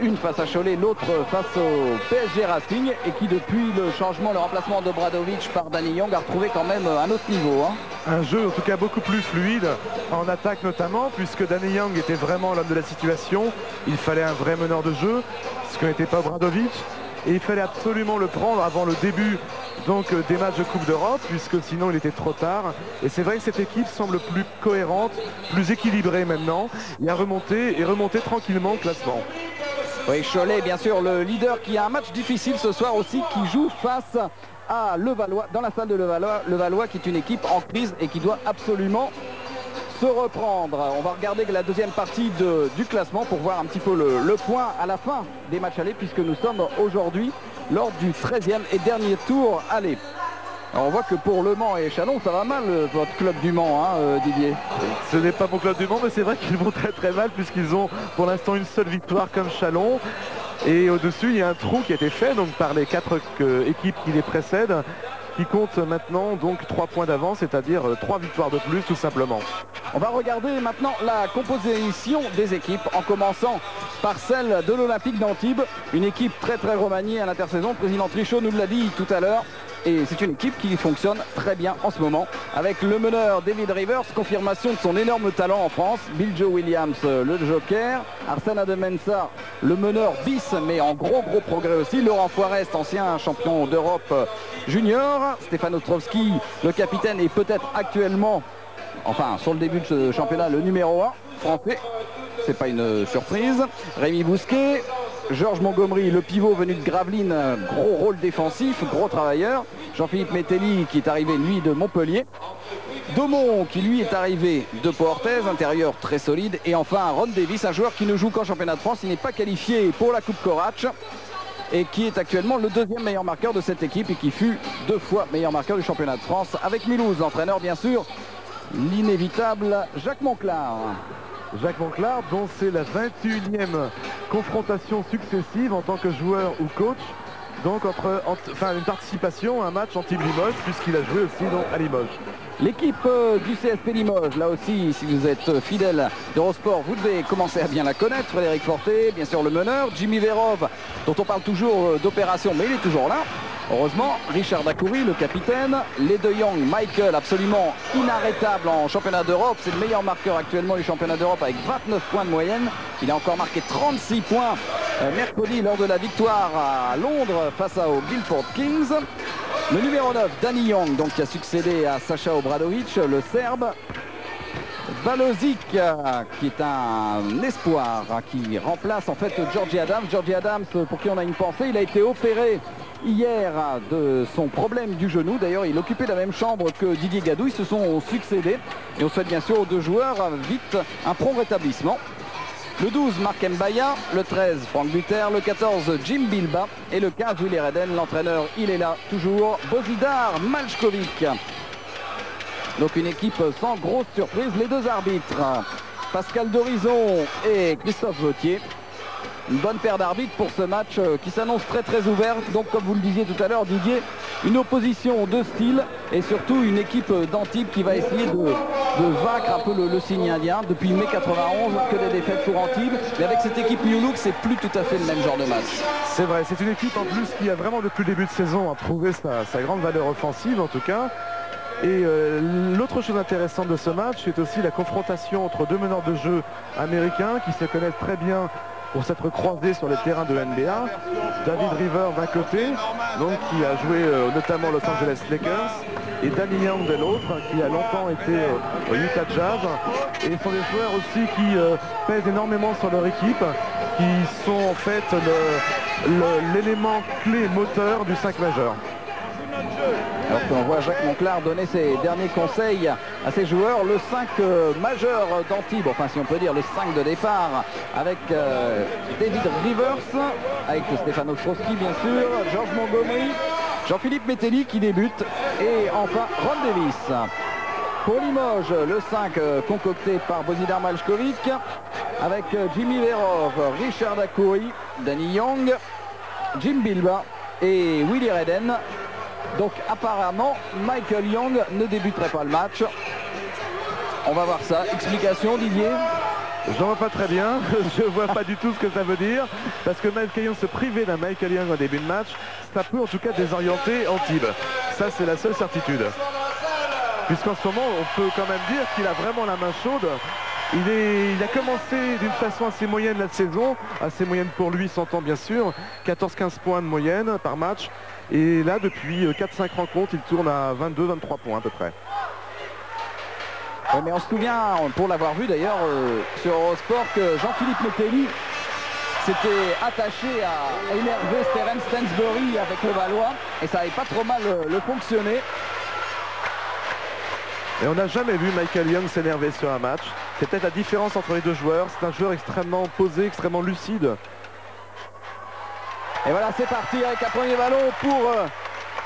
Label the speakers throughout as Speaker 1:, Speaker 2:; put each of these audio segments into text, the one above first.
Speaker 1: une face à Cholet, l'autre face au PSG Racing, et qui depuis le changement, le remplacement d'Obradovic par Danny Young a retrouvé quand même un autre niveau.
Speaker 2: Un jeu en tout cas beaucoup plus fluide, en attaque notamment, puisque Danny Young était vraiment l'homme de la situation. Il fallait un vrai meneur de jeu, ce que n'était pas Obradovic. Et il fallait absolument le prendre avant le début donc, des matchs de Coupe d'Europe, puisque sinon il était trop tard. Et c'est vrai que cette équipe semble plus cohérente, plus équilibrée maintenant, et a remonté tranquillement au classement.
Speaker 1: Oui, Cholet, bien sûr, le leader qui a un match difficile ce soir aussi, qui joue face à Levallois, dans la salle de Levallois. Levallois qui est une équipe en crise et qui doit absolument se reprendre. On va regarder la deuxième partie du classement pour voir un petit peu le point à la fin des matchs allés, puisque nous sommes aujourd'hui lors du 13e et dernier tour aller. Alors on voit que pour Le Mans et Chalon, ça va mal votre club du Mans, Didier.
Speaker 2: Ce n'est pas mon club du Mans, mais c'est vrai qu'ils vont très très mal, puisqu'ils ont pour l'instant une seule victoire comme Chalon. Et au-dessus, il y a un trou qui a été fait donc, par les 4 équipes qui les précèdent, qui compte maintenant donc 3 points d'avance, c'est-à-dire 3 victoires de plus tout simplement.
Speaker 1: On va regarder maintenant la composition des équipes, en commençant par celle de l'Olympique d'Antibes, une équipe très très remaniée à l'intersaison. Le président Trichot nous l'a dit tout à l'heure. Et c'est une équipe qui fonctionne très bien en ce moment, avec le meneur David Rivers, confirmation de son énorme talent en France, Bill Joe Williams, le joker, Arsène Ademensah, le meneur bis, mais en gros progrès aussi, Laurent Foirest, ancien champion d'Europe junior, Stéphane Ostrovski, le capitaine, et peut-être actuellement, enfin sur le début de ce championnat, le numéro 1 français, c'est pas une surprise, Rémi Bousquet, Georges Montgomery, le pivot venu de Gravelines, gros rôle défensif, gros travailleur. Jean-Philippe Metelli qui est arrivé lui de Montpellier. Daumont qui lui est arrivé de Pau-Orthez, intérieur très solide. Et enfin Ron Davis, un joueur qui ne joue qu'en championnat de France. Il n'est pas qualifié pour la Coupe Corach et qui est actuellement le 2e meilleur marqueur de cette équipe et qui fut 2 fois meilleur marqueur du championnat de France. Avec Milouz, l'entraîneur bien sûr, l'inévitable Jacques Monclar.
Speaker 2: Jacques Monclar, dont c'est la 21e confrontation successive en tant que joueur ou coach, donc une participation à un match Antibes-Limoges, puisqu'il a joué aussi donc, à Limoges.
Speaker 1: L'équipe du CSP Limoges, là aussi, si vous êtes fidèle d'Eurosport, vous devez commencer à bien la connaître. Frédéric Forté, bien sûr le meneur, Jimmy Verov, dont on parle toujours d'opération, mais il est toujours là. Heureusement, Richard Dacoury, le capitaine, les De Jong, Michael, absolument inarrêtable en championnat d'Europe. C'est le meilleur marqueur actuellement du championnat d'Europe avec 29 points de moyenne. Il a encore marqué 36 points mercredi lors de la victoire à Londres face aux Guildford Kings. Le numéro 9, Danny Young, donc, qui a succédé à Sacha Obradovic, le Serbe. Valozic, qui est un espoir, qui remplace en fait Georgie Adams. Georgie Adams, pour qui on a une pensée, il a été opéré hier de son problème du genou. D'ailleurs, il occupait la même chambre que Didier Gadou. Ils se sont succédés. Et on souhaite bien sûr aux 2 joueurs vite un prompt rétablissement. Le 12, Marc Mbaya. Le 13, Franck Buter. Le 14, Jim Bilba. Et le 15, Willy Reden. L'entraîneur, il est là toujours, Bozidar Malchkovic. Donc une équipe sans grosse surprise. Les 2 arbitres, Pascal Dorison et Christophe Vautier. Une bonne paire d'arbitres pour ce match qui s'annonce très très ouvert. Donc comme vous le disiez tout à l'heure, Didier, une opposition de style et surtout une équipe d'Antibes qui va essayer de vaincre un peu le signe indien. Depuis mai 91, que des défaites pour Antibes. Mais avec cette équipe New Look, c'est plus tout à fait le même genre de match.
Speaker 2: C'est vrai, c'est une équipe en plus qui a vraiment depuis le début de saison prouvé sa grande valeur offensive en tout cas. Et l'autre chose intéressante de ce match, c'est aussi la confrontation entre 2 meneurs de jeu américains qui se connaissent très bien pour s'être croisés sur les terrains de NBA. David Rivers d'un côté, donc qui a joué notamment Los Angeles Lakers, et Danny Young de l'autre, qui a longtemps été au Utah Jazz. Et ce sont des joueurs aussi qui pèsent énormément sur leur équipe, qui sont en fait l'élément clé moteur du 5 majeur.
Speaker 1: Alors qu'on voit Jacques Monclar donner ses derniers conseils à ses joueurs, le 5 majeur d'Antibes, enfin si on peut dire le 5 de départ, avec David Rivers, avec Stéphane Ostrovski bien sûr, Georges Montgomery, Jean-Philippe Metelli qui débute, et enfin Ron Davis. Pour Limoges, le 5 concocté par Bozidar Malchkovic, avec Jimmy Verov, Richard Dacoury, Danny Young, Jim Bilba et Willy Reden. Donc apparemment Michael Young ne débuterait pas le match. On va voir ça. Explication, Didier?
Speaker 2: Je n'en vois pas très bien, je vois pas du tout ce que ça veut dire, parce que Michael Young se priver d'un Michael Young au début de match, ça peut en tout cas désorienter Antibes. Ça c'est la seule certitude. Puisqu'en ce moment, on peut quand même dire qu'il a vraiment la main chaude. Il a commencé d'une façon assez moyenne la saison, assez moyenne pour lui, s'entend bien sûr, 14-15 points de moyenne par match. Et là, depuis 4-5 rencontres, il tourne à 22-23 points à peu près.
Speaker 1: Ouais, mais on se souvient, pour l'avoir vu d'ailleurs sur Eurosport, que Jean-Philippe Metelli s'était attaché à énerver Terence Stansbury avec le Valois et ça n'avait pas trop mal le fonctionné.
Speaker 2: Et on n'a jamais vu Michael Young s'énerver sur un match. C'est peut-être la différence entre les deux joueurs. C'est un joueur extrêmement posé, extrêmement lucide.
Speaker 1: Et voilà, c'est parti avec un premier ballon pour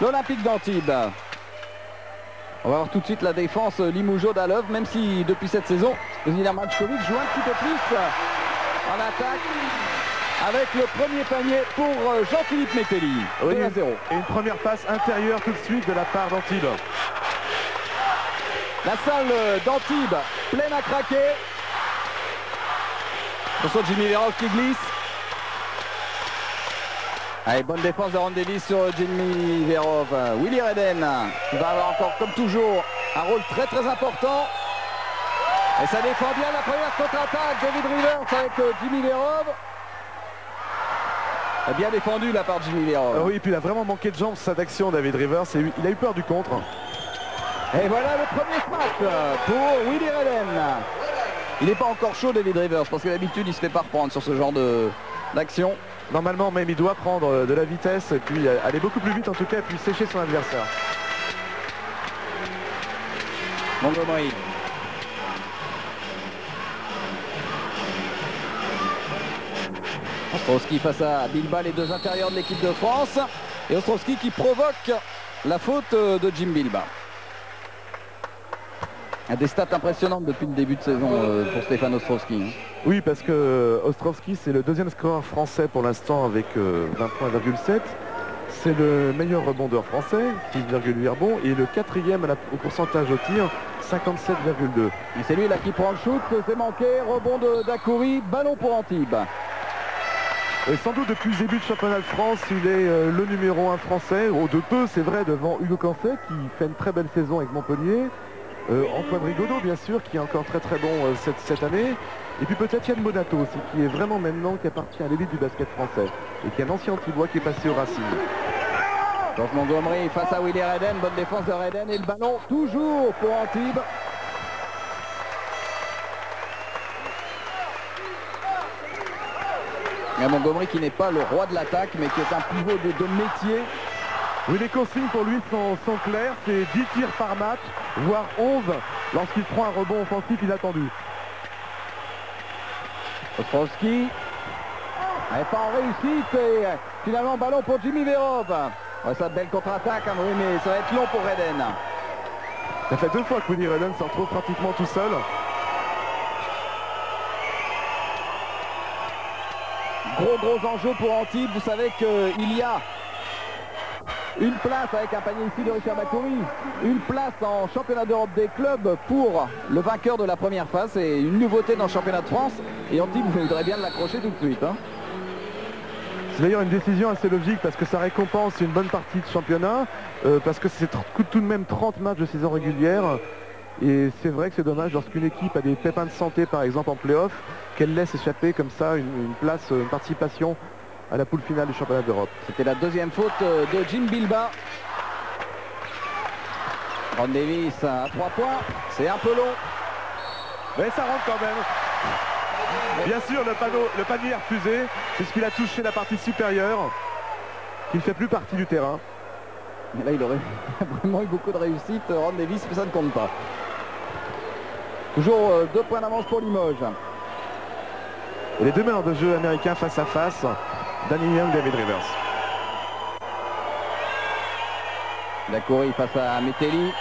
Speaker 1: l'Olympique d'Antibes. On va voir tout de suite la défense Limougeaud-Dalov, même si depuis cette saison, Zinedine Mačković joue un petit peu plus en attaque avec le premier panier pour Jean-Philippe Metelli. 2-0.
Speaker 2: Et une première passe intérieure tout de suite de la part d'Antibes.
Speaker 1: La salle d'Antibes pleine à craquer. Attention, Jimmy Verov qui glisse. Allez, bonne défense de Ron Davis sur Jimmy Verov. Willy Redden qui va avoir encore, comme toujours, un rôle très très important. Et ça défend bien la première contre-attaque. David Rivers avec Jimmy Verov. Bien défendu la part de Jimmy Verov.
Speaker 2: Oui, et puis il a vraiment manqué de jambes cette action, David Rivers. Il a eu peur du contre.
Speaker 1: Et voilà le premier smash pour Willy Redden. Il n'est pas encore chaud, David Rivers, parce que d'habitude il se fait pas reprendre sur ce genre d'action.
Speaker 2: Normalement même il doit prendre de la vitesse et puis aller beaucoup plus vite en tout cas et puis sécher son adversaire.
Speaker 1: Montgomery. Ostrowski face à Bilba, les deux intérieurs de l'équipe de France. Et Ostrowski qui provoque la faute de Jim Bilba. Des stats impressionnantes depuis le début de saison pour Stéphane Ostrowski.
Speaker 2: Oui, parce que Ostrowski c'est le deuxième scoreur français pour l'instant avec 20,7 points. C'est le meilleur rebondeur français, 6,8 rebonds, et le quatrième au pourcentage au tir, 57,2.
Speaker 1: Et c'est lui là qui prend le shoot, c'est manqué, rebond d'Akouri, ballon pour Antibes.
Speaker 2: Et sans doute depuis le début du championnat de France, il est le numéro 1 français, de peu c'est vrai, devant Hugo Cancet qui fait une très belle saison avec Montpellier. Antoine Rigaudot bien sûr qui est encore très très bon cette année, et puis peut-être Yann Bonato aussi qui est vraiment maintenant qui appartient à l'élite du basket français et qui est un ancien Antibois qui est passé au Racing.
Speaker 1: Donc Montgomery face à Willy Redden, bonne défense de Redden et le ballon toujours pour Antibes. Et Montgomery qui n'est pas le roi de l'attaque mais qui est un pivot de métier.
Speaker 2: Oui, les consignes pour lui sont claires, c'est 10 tirs par match, voire 11 lorsqu'il prend un rebond offensif inattendu.
Speaker 1: Ostrowski, pas en réussite et finalement ballon pour Jimmy Verov. Ouais, ça belle contre-attaque, hein, oui, mais ça va être long pour Redden.
Speaker 2: Ça fait 2 fois que Willy Redden s'en retrouve pratiquement tout seul.
Speaker 1: Gros enjeu pour Antibes, vous savez qu'il y a une place avec un panier ici de Richard Bakouri, une place en championnat d'Europe des clubs pour le vainqueur de la première phase. C'est une nouveauté dans le championnat de France et Antibes voudrait bien l'accrocher tout de suite. Hein.
Speaker 2: C'est d'ailleurs une décision assez logique parce que ça récompense une bonne partie de championnat, parce que c'est tout de même 30 matchs de saison régulière. Et c'est vrai que c'est dommage lorsqu'une équipe a des pépins de santé par exemple en play-off, qu'elle laisse échapper comme ça une place, une participation à la poule finale du championnat d'Europe.
Speaker 1: C'était la deuxième faute de Jim Bilba. Ron Davis à 3 points, c'est un peu long.
Speaker 2: Mais ça rentre quand même. Bien sûr, le panier est refusé, puisqu'il a touché la partie supérieure, qui ne fait plus partie du terrain.
Speaker 1: Mais là, il aurait vraiment eu beaucoup de réussite. Ron Davis, mais ça ne compte pas. Toujours 2 points d'avance pour Limoges.
Speaker 2: Et les deux meneurs de jeu américains face à face. Danny Young, David Rivers.
Speaker 1: Bakouri face à Metelli.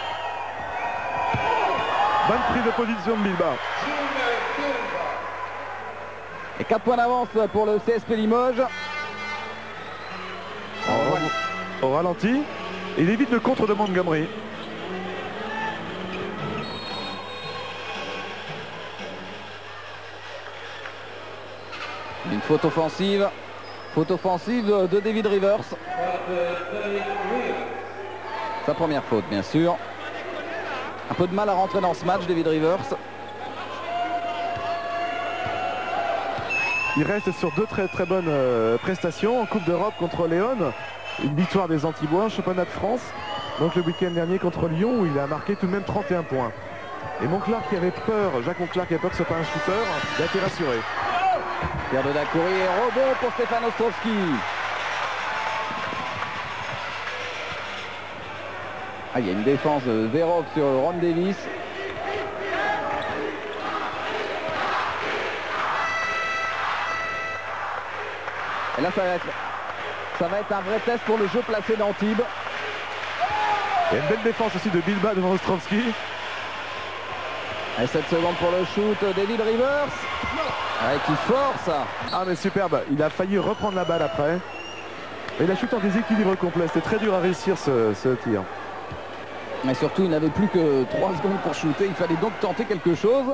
Speaker 2: Bonne prise de position de Bilba.
Speaker 1: Et 4 points d'avance pour le CSP Limoges.
Speaker 2: Au ralenti. Il évite le contre de Montgomery.
Speaker 1: Une faute offensive. Faute offensive de David Rivers. Sa première faute, bien sûr. Un peu de mal à rentrer dans ce match, David Rivers.
Speaker 2: Il reste sur deux très bonnes prestations en Coupe d'Europe contre Léon. Une victoire des Antibois, championnat de France. Donc le week-end dernier contre Lyon où il a marqué tout de même 31 points. Et Monclar qui avait peur, Jacques Monclar qui avait peur que ce soit pas un shooter, il a été rassuré.
Speaker 1: Pierre de Dacoury et rebond pour Stefan Ostrovski. Ah, il y a une défense de Verov sur Ron Davis. Et là, ça va être un vrai test pour le jeu placé d'Antibes.
Speaker 2: Il y a une belle défense aussi de Bilba devant Ostrovski.
Speaker 1: Et 7 secondes pour le shoot, David Rivers. Qui force.
Speaker 2: Ah mais superbe, il a failli reprendre la balle après. Et il a chuté en déséquilibre complet, c'était très dur à réussir ce tir.
Speaker 1: Mais surtout, il n'avait plus que 3 secondes pour shooter. Il fallait donc tenter quelque chose.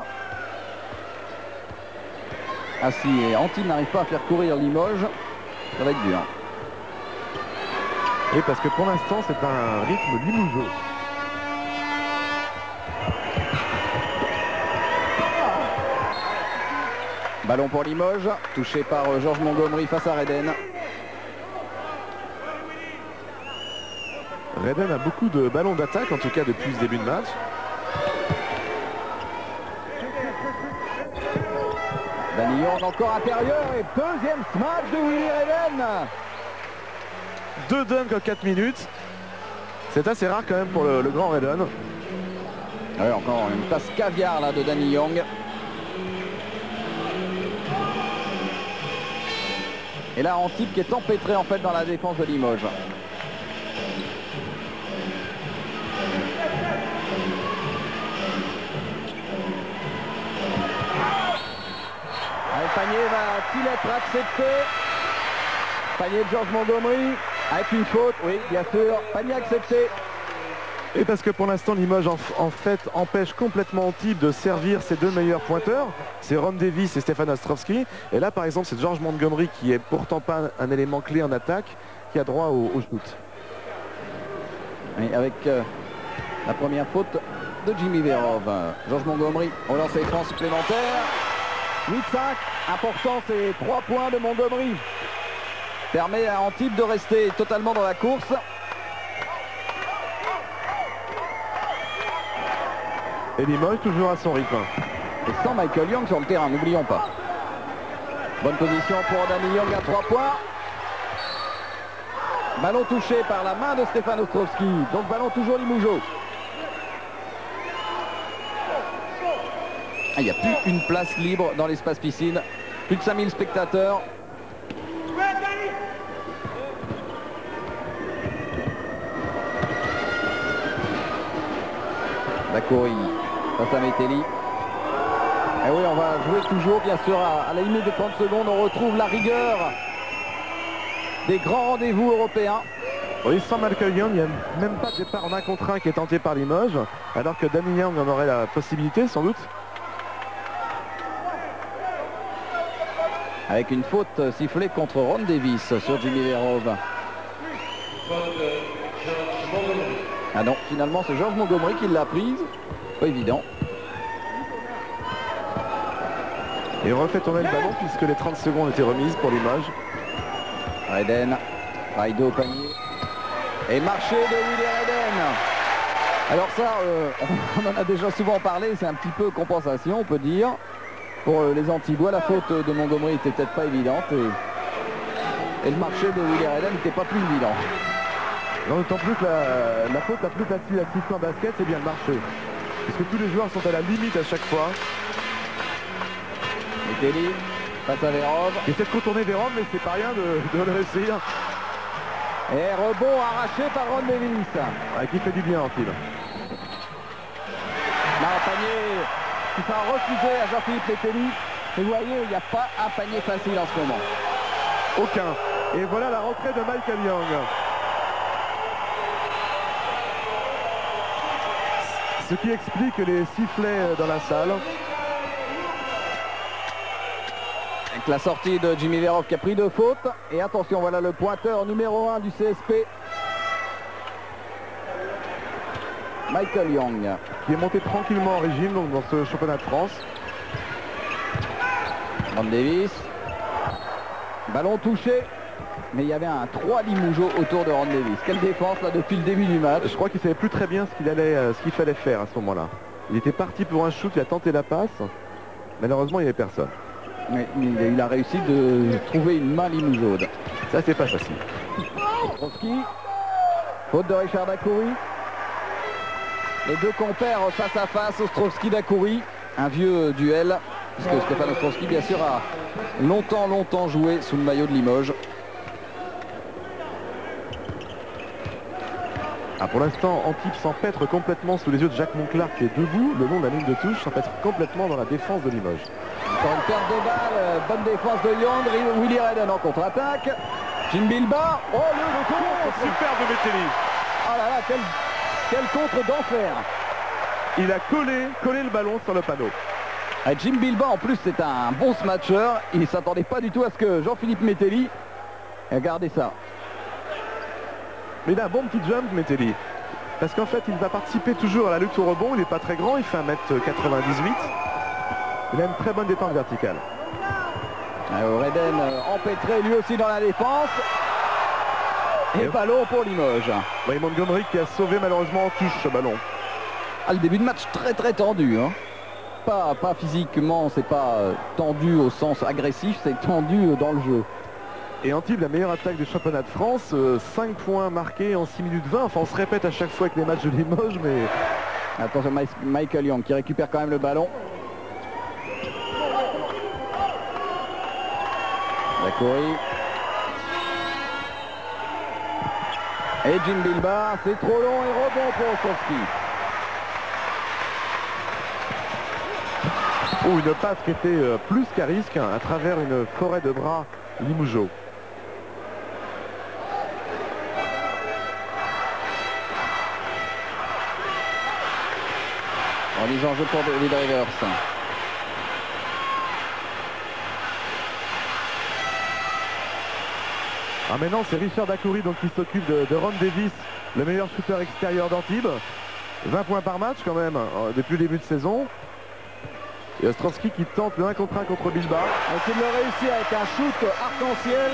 Speaker 1: Ah si Antibes n'arrive pas à faire courir Limoges, ça va être dur.
Speaker 2: Oui, parce que pour l'instant, c'est un rythme limougeau.
Speaker 1: Ballon pour Limoges, touché par Georges Montgomery face à Reden.
Speaker 2: Reden a beaucoup de ballons d'attaque, en tout cas depuis ce début de match.
Speaker 1: Danny Young encore intérieur et deuxième smash de Willy Reden.
Speaker 2: 2 dunks en 4 minutes. C'est assez rare quand même pour le grand Reden.
Speaker 1: Ouais, encore une passe caviar là de Danny Young. Et là, Antibes qui est empêtré en fait dans la défense de Limoges. Le panier va-t-il être accepté? Panier de Georges Montgomery avec une faute, oui, bien sûr. Panier accepté.
Speaker 2: Et parce que pour l'instant, Limoges en fait empêche complètement Antibes de servir ses 2 meilleurs pointeurs. C'est Ron Davis et Stefan Ostrovski. Et là, par exemple, c'est Georges Montgomery qui est pourtant pas un élément clé en attaque, qui a droit au shoot.
Speaker 1: Et avec la première faute de Jimmy Verov. Georges Montgomery au lancer franc supplémentaire. 8-5, important ces 3 points de Montgomery. Permet à Antibes de rester totalement dans la course.
Speaker 2: Et Limoges toujours à son rythme.
Speaker 1: Et sans Michael Young sur le terrain, n'oublions pas. Bonne position pour Danny Young à 3 points. Ballon touché par la main de Stefan Ostrovski. Donc ballon toujours Limougeau. Il n'y a plus une place libre dans l'espace piscine. Plus de 5000 spectateurs. Dacoury face à Metelli. Et oui, on va jouer toujours, bien sûr, à la limite des 30 secondes. On retrouve la rigueur des grands rendez-vous européens.
Speaker 2: Oui, sans Michael Young, il n'y a même pas de départ en 1 contre 1 qui est tenté par Limoges, alors que Danny Young en aurait la possibilité, sans doute.
Speaker 1: Avec une faute sifflée contre Ron Davis sur Jimmy Verov. Ah non, finalement c'est Georges Montgomery qui l'a prise. Pas évident.
Speaker 2: Et on refait tourner le ballon puisque les 30 secondes étaient remises pour Limoges.
Speaker 1: Reden, Raido au panier. Et marché de Willy Reden. Alors ça, on en a déjà souvent parlé, c'est un petit peu compensation, on peut dire. Pour les Antibois, la faute de Montgomery n'était peut-être pas évidente. Et le marché de Willy Reden n'était pas plus évident.
Speaker 2: Non, d'autant plus que la faute la plus facile à siffler en basket, c'est bien le marché. Parce que tous les joueurs sont à la limite à chaque fois.
Speaker 1: Metelli face à Verov.
Speaker 2: Il essaie de contourner Verov, mais c'est pas rien de le réussir.
Speaker 1: Et rebond arraché par Ron Davis.
Speaker 2: Qui fait du bien en fil.
Speaker 1: Là, un panier qui sera refusé à Jean-Philippe Metelli. Et vous voyez, il n'y a pas un panier facile en ce moment.
Speaker 2: Aucun. Et voilà la rentrée de Michael Young. Ce qui explique les sifflets dans la salle.
Speaker 1: avec la sortie de Jimmy Verov qui a pris 2 fautes. Et attention, voilà le pointeur numéro 1 du CSP. Michael Young.
Speaker 2: Qui est monté tranquillement en régime donc dans ce championnat de France.
Speaker 1: Ron Davis. Ballon touché. Mais il y avait un 3 Limoujo autour de Ron Davis. Quelle défense là depuis le début du match.
Speaker 2: Je crois qu'il savait plus très bien ce qu'il fallait faire à ce moment-là. Il était parti pour un shoot, il a tenté la passe. Malheureusement, il n'y avait personne.
Speaker 1: Mais il a réussi de trouver une main Limoujo.
Speaker 2: Ça, c'est pas facile.
Speaker 1: Ostrowski. Faute de Richard Dacoury. Les deux compères face à face, Ostrowski-Dacoury. Un vieux duel. Parce que Stéphane Ostrowski, bien sûr, a longtemps joué sous le maillot de Limoges.
Speaker 2: Ah, pour l'instant, Antibes s'empêtre complètement sous les yeux de Jacques Monclar qui est debout le long de la ligne de touche, s'empêtre complètement dans la défense de Limoges.
Speaker 1: Encore une perte de balle, bonne défense de Young, Willy Redden en contre-attaque. Jim Bilbao, oh le contre,
Speaker 2: super de Mételli.
Speaker 1: Ah là là, quel contre d'enfer.
Speaker 2: Il a collé le ballon sur le panneau.
Speaker 1: Et Jim Bilbao en plus c'est un bon smatcher, il ne s'attendait pas du tout à ce que Jean-Philippe Mételli, regardez ça.
Speaker 2: Mais il a un bon petit jump, Mételli. Parce qu'en fait, il va participer toujours à la lutte au rebond. Il n'est pas très grand, il fait 1m98. Il a une très bonne détente verticale.
Speaker 1: Redden empêtré lui aussi dans la défense. Et ballon pour Limoges.
Speaker 2: Oui, Montgomery qui a sauvé malheureusement en touche ce ballon.
Speaker 1: Ah, le début de match très tendu. Hein. Pas physiquement, c'est pas tendu au sens agressif, c'est tendu dans le jeu.
Speaker 2: Et Antibes, la meilleure attaque du championnat de France, 5 points marqués en 6 minutes 20. Enfin, on se répète à chaque fois avec les matchs de Limoges, mais...
Speaker 1: Attention, Michael Young qui récupère quand même le ballon. Dacoury. Et Jim Bilbao, c'est trop long et rebond pour Ostrowski.
Speaker 2: Oh, une passe qui était plus qu'à risque à travers une forêt de bras Limougeau.
Speaker 1: Remise en jeu pour David Rivers.
Speaker 2: Ah, maintenant c'est Richard Dacoury donc qui s'occupe de Ron Davis, le meilleur shooter extérieur d'Antibes. 20 points par match quand même depuis le début de saison. Et Ostrowski qui tente le 1 contre 1 contre Bilbao.
Speaker 1: Donc il le réussit avec un shoot arc-en-ciel.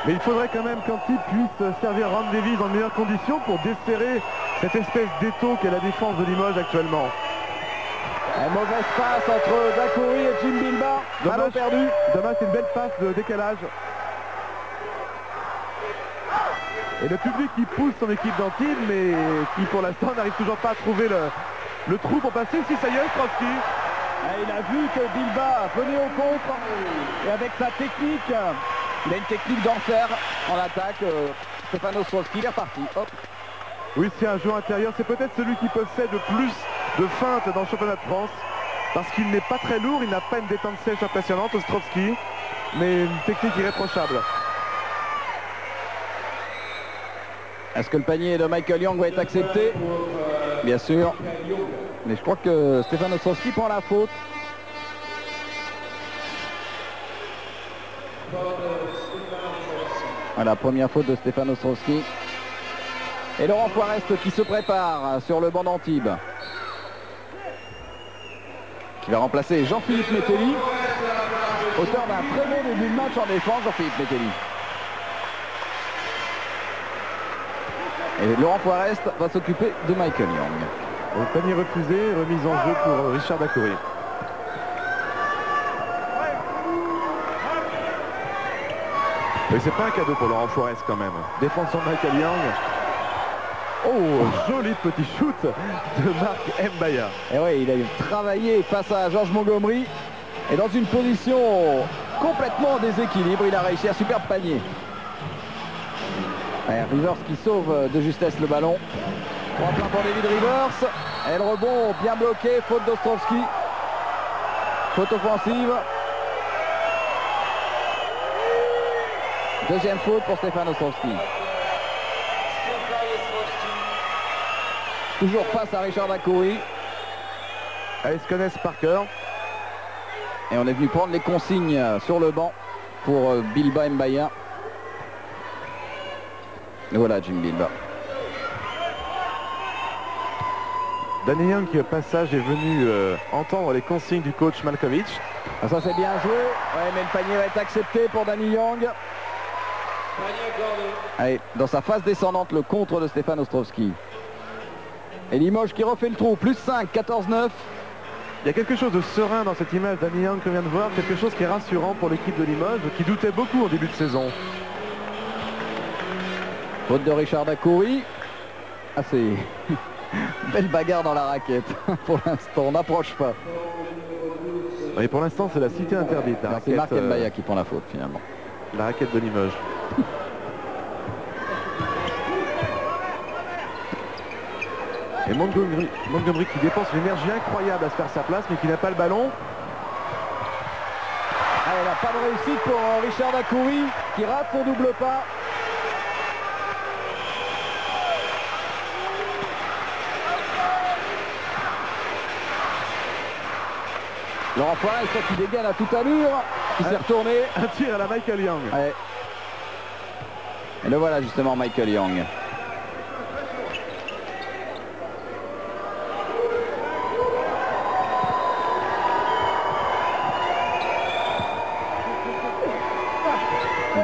Speaker 2: Mais il faudrait quand même qu'Antibes puisse servir Ron Davis dans de meilleures conditions pour desserrer cette espèce d'étau qu'est la défense de Limoges actuellement.
Speaker 1: Une mauvaise passe entre Dacoury et Jim Bilbao. Ballon perdu.
Speaker 2: Dommage, c'est une belle passe de décalage. Et le public qui pousse son équipe d'Antibes, mais qui pour l'instant n'arrive toujours pas à trouver le trou pour passer. Si ça y est, Ostrowski.
Speaker 1: Il a vu que Bilbao venait au contre. Et avec sa technique, il a une technique d'enfer en attaque. Stéphane Ostrowski, il est reparti. Hop.
Speaker 2: Oui, c'est un joueur intérieur. C'est peut-être celui qui possède le plus de feintes dans le championnat de France. Parce qu'il n'est pas très lourd, il n'a pas une détente sèche impressionnante, Ostrowski. Mais une technique irréprochable.
Speaker 1: Est-ce que le panier de Michael Young va être accepté? Bien sûr. Mais je crois que Stéphane Ostrowski prend la faute. Voilà, première faute de Stéphane Ostrowski. Et Laurent Forest qui se prépare sur le banc d'Antibes. Qui va remplacer Jean-Philippe Mételli. Auteur d'un très bon début de match en défense, Jean-Philippe Mételli. Et Laurent Forest va s'occuper de Michael Young.
Speaker 2: Le panier refusé, remise en jeu pour Richard Dacoury. Mais c'est pas un cadeau pour Laurent Forest quand même. Défense sur Michael Young. Oh, joli petit shoot de Marc Mbaya.
Speaker 1: Et oui, il a travaillé face à Georges Montgomery. Et dans une position complètement en déséquilibre, il a réussi un superbe panier. Rivers qui sauve de justesse le ballon. 3 points pour David Rivers. Et le rebond bien bloqué, faute d'Ostrowski. Faute offensive. Deuxième faute pour Stéphane Ostrowski. Toujours face à Richard Dacoury.
Speaker 2: Ils se connaissent par cœur.
Speaker 1: Et on est venu prendre les consignes sur le banc pour Bilba Mbaya. Et voilà Jim Bilba.
Speaker 2: Danny Young qui au passage est venu entendre les consignes du coach Malkovich.
Speaker 1: Ah, ça c'est bien joué. Ouais, mais le panier va être accepté pour Danny Young. Allez, dans sa phase descendante, le contre de Stefan Ostrowski. Et Limoges qui refait le trou. Plus 5, 14-9.
Speaker 2: Il y a quelque chose de serein dans cette image d'Danny Young que vient de voir. Quelque chose qui est rassurant pour l'équipe de Limoges, qui doutait beaucoup en début de saison.
Speaker 1: Faute de Richard Dacoury. Ah, c'est belle bagarre dans la raquette. Pour l'instant, on n'approche pas.
Speaker 2: Et pour l'instant, c'est la cité interdite.
Speaker 1: C'est Marc Mbaya qui prend la faute finalement.
Speaker 2: La raquette de Limoges. Et Montgomery qui dépense une énergie incroyable à se faire sa place, mais qui n'a pas le ballon.
Speaker 1: Ah, il n'a pas de réussite pour Richard Dacoury, qui rate son double pas. Laurent Poiret, ça qui dégaine à toute allure, qui s'est retourné.
Speaker 2: Un tir à la Michael Young.
Speaker 1: Ouais. Et le voilà justement Michael Young.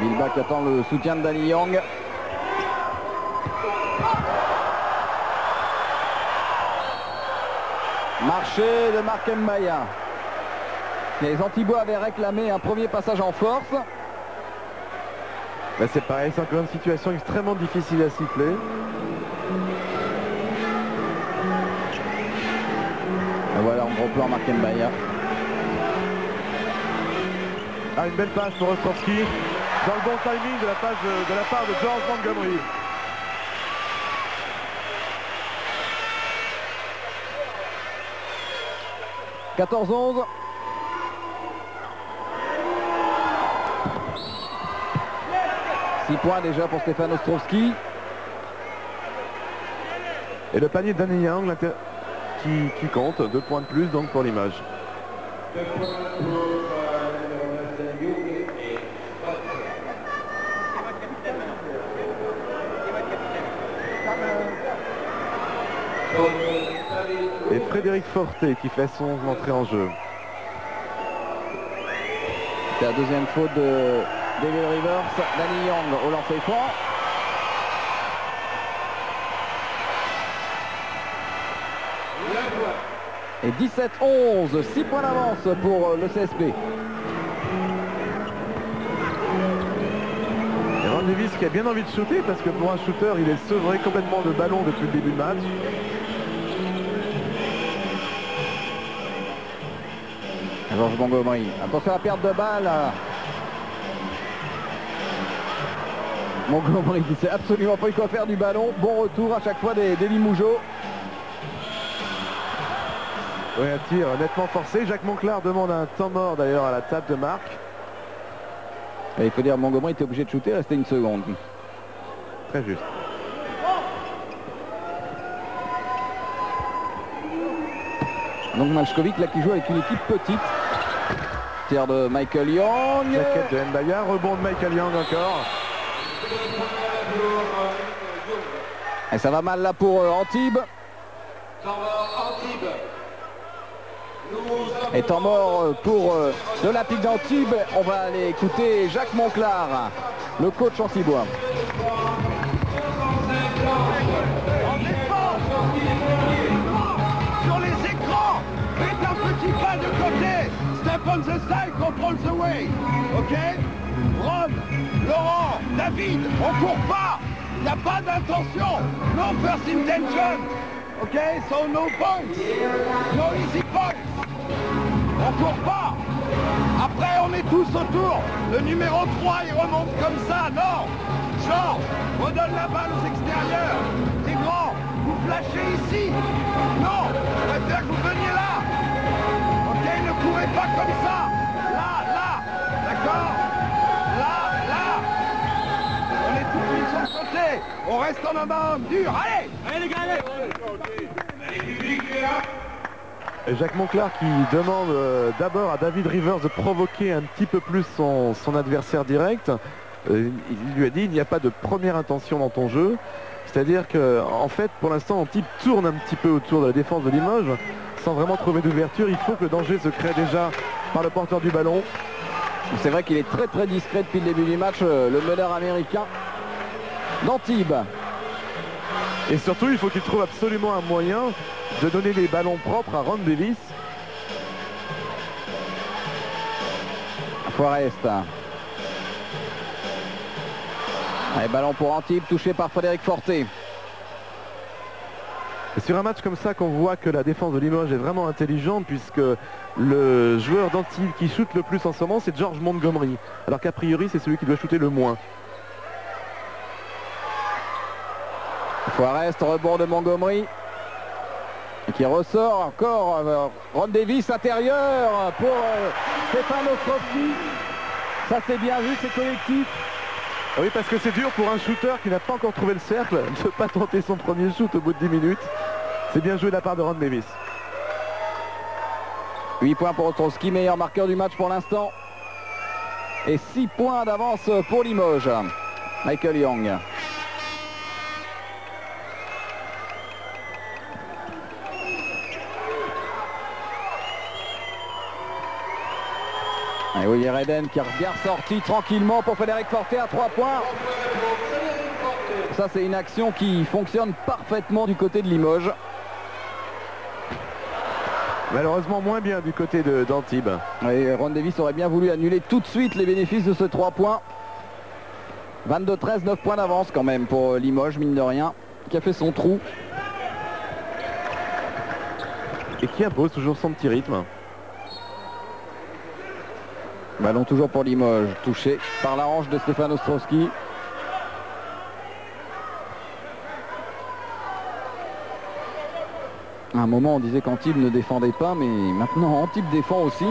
Speaker 1: Bilba qui attend le soutien de Danny Young. Marché de Marc Mbaya. Les Antibois avaient réclamé un premier passage en force.
Speaker 2: Ben c'est pareil, c'est encore une situation extrêmement difficile à siffler.
Speaker 1: Et voilà, en gros plan Marc Mbaya.
Speaker 2: Ah, une belle passe pour Ostrowski. Dans le bon timing de la part de George Montgomery. «
Speaker 1: 14-11. Six points déjà pour Stefan Ostrowski.
Speaker 2: Et le panier de Danny Young qui compte. 2 points de plus donc pour l'image. Et Frédéric Forté qui fait son entrée en jeu.
Speaker 1: C'est la deuxième faute de David Rivers. Danny Young au lancer franc. Et 17-11, 6 points d'avance pour le CSP.
Speaker 2: Et Ron Davis qui a bien envie de shooter parce que pour un shooter, il est sevré complètement de ballon depuis le début du match.
Speaker 1: Georges Montgomery. Attention à la perte de balle. Montgomery qui sait absolument pas quoi faire du ballon. Bon retour à chaque fois des Limougeaux.
Speaker 2: Oui, un tir nettement forcé. Jacques Monclar demande un temps mort d'ailleurs à la table de Marc.
Speaker 1: Et il faut dire Montgomery était obligé de shooter, restait une seconde.
Speaker 2: Très juste.
Speaker 1: Donc Malchkovic là qui joue avec une équipe petite. Tir de Michael Young.
Speaker 2: Jaquette de Mbaya, rebond de Michael Young encore.
Speaker 1: Et ça va mal là pour Antibes. Et temps mort pour l'Olympique d'Antibes. On va aller écouter Jacques Monclar, le coach antibois.
Speaker 3: Sur les écrans, faites un petit pas de côté. Step on the side, control the way. Ok? Ron, Laurent, David, on court pas. Il n'y a pas d'intention. No first intention. Ok? So no points. No easy points. On court pas. Après, on est tous autour. Le numéro 3, il remonte comme ça. Non. Genre, redonne la balle aux extérieurs. C'est grand. Vous flashez ici. Non. Je préfère que vous veniez là. Ok, ne courez pas comme ça. Là. D'accord? Là. On est tous mis sur le côté. On reste en homme à homme. Dur. Allez. Allez les gars, allez.
Speaker 2: Et Jacques Monclar qui demande d'abord à David Rivers de provoquer un petit peu plus son adversaire direct. Il lui a dit il n'y a pas de première intention dans ton jeu. C'est-à-dire qu'en fait, pour l'instant, Antibes tourne un petit peu autour de la défense de Limoges sans vraiment trouver d'ouverture. Il faut que le danger se crée déjà par le porteur du ballon.
Speaker 1: C'est vrai qu'il est très très discret depuis le début du match, le meneur américain d'Antibes.
Speaker 2: Et surtout, il faut qu'il trouve absolument un moyen de donner des ballons propres à Ron Davis.
Speaker 1: Forest. Allez, ballon pour Antibes, touché par Frédéric Forté.
Speaker 2: Et sur un match comme ça qu'on voit que la défense de Limoges est vraiment intelligente, puisque le joueur d'Antibes qui shoot le plus en ce moment, c'est George Montgomery, alors qu'a priori c'est celui qui doit shooter le moins.
Speaker 1: Forest, rebond de Montgomery qui ressort encore. Ron Davis intérieur pour Stéphane Ostrowski. Ça c'est bien vu, c'est collectif.
Speaker 2: Oui, parce que c'est dur pour un shooter qui n'a pas encore trouvé le cercle de ne pas tenter son premier shoot au bout de 10 minutes. C'est bien joué de la part de Ron Davis.
Speaker 1: 8 points pour Ostrowski, meilleur marqueur du match pour l'instant. Et 6 points d'avance pour Limoges. Michael Young. Et Willy Redden qui a bien sorti tranquillement pour Frédéric Forté à 3 points. Ça c'est une action qui fonctionne parfaitement du côté de Limoges.
Speaker 2: Malheureusement moins bien du côté d'Antibes.
Speaker 1: Et Ron Davis aurait bien voulu annuler tout de suite les bénéfices de ce 3 points. 22-13, 9 points d'avance quand même pour Limoges, mine de rien, qui a fait son trou.
Speaker 2: Et qui impose toujours son petit rythme.
Speaker 1: Ballon toujours pour Limoges, touché par la hanche de Stéphane Ostrowski. À un moment on disait qu'Antibes ne défendait pas, mais maintenant Antibes défend aussi.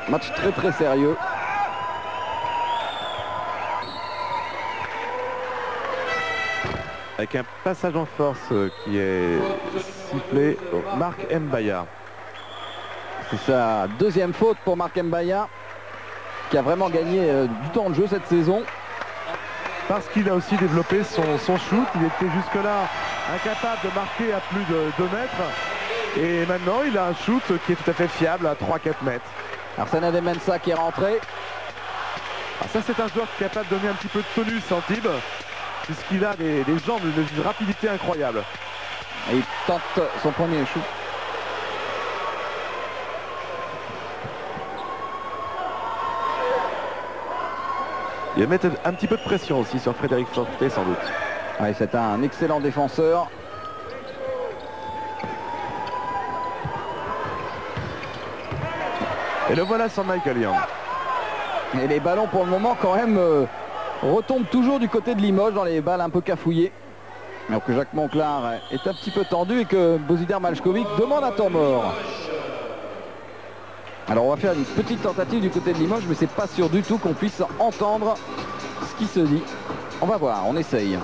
Speaker 1: Match très très sérieux.
Speaker 2: Avec un passage en force qui est sifflé au Marc Mbaya.
Speaker 1: C'est sa deuxième faute pour Marc Mbaya, qui a vraiment gagné du temps de jeu cette saison.
Speaker 2: Parce qu'il a aussi développé son shoot. Il était jusque-là incapable de marquer à plus de 2 mètres. Et maintenant, il a un shoot qui est tout à fait fiable à 3-4 mètres.
Speaker 1: Arsène Ademensah qui est rentré.
Speaker 2: Alors ça, c'est un joueur qui est capable de donner un petit peu de tonus à Antibes, puisqu'il a des jambes d'une rapidité incroyable.
Speaker 1: Et il tente son premier shoot.
Speaker 2: Il va mettre un petit peu de pression aussi sur Frédéric Forté sans doute.
Speaker 1: Ouais, c'est un excellent défenseur.
Speaker 2: Et le voilà sans Michael Young.
Speaker 1: Et les ballons pour le moment quand même retombent toujours du côté de Limoges dans les balles un peu cafouillées. Alors que Jacques Monclar est un petit peu tendu et que Božidar Maljković demande un temps mort. Alors on va faire une petite tentative du côté de Limoges, mais c'est pas sûr du tout qu'on puisse entendre ce qui se dit. On va voir, on essaye.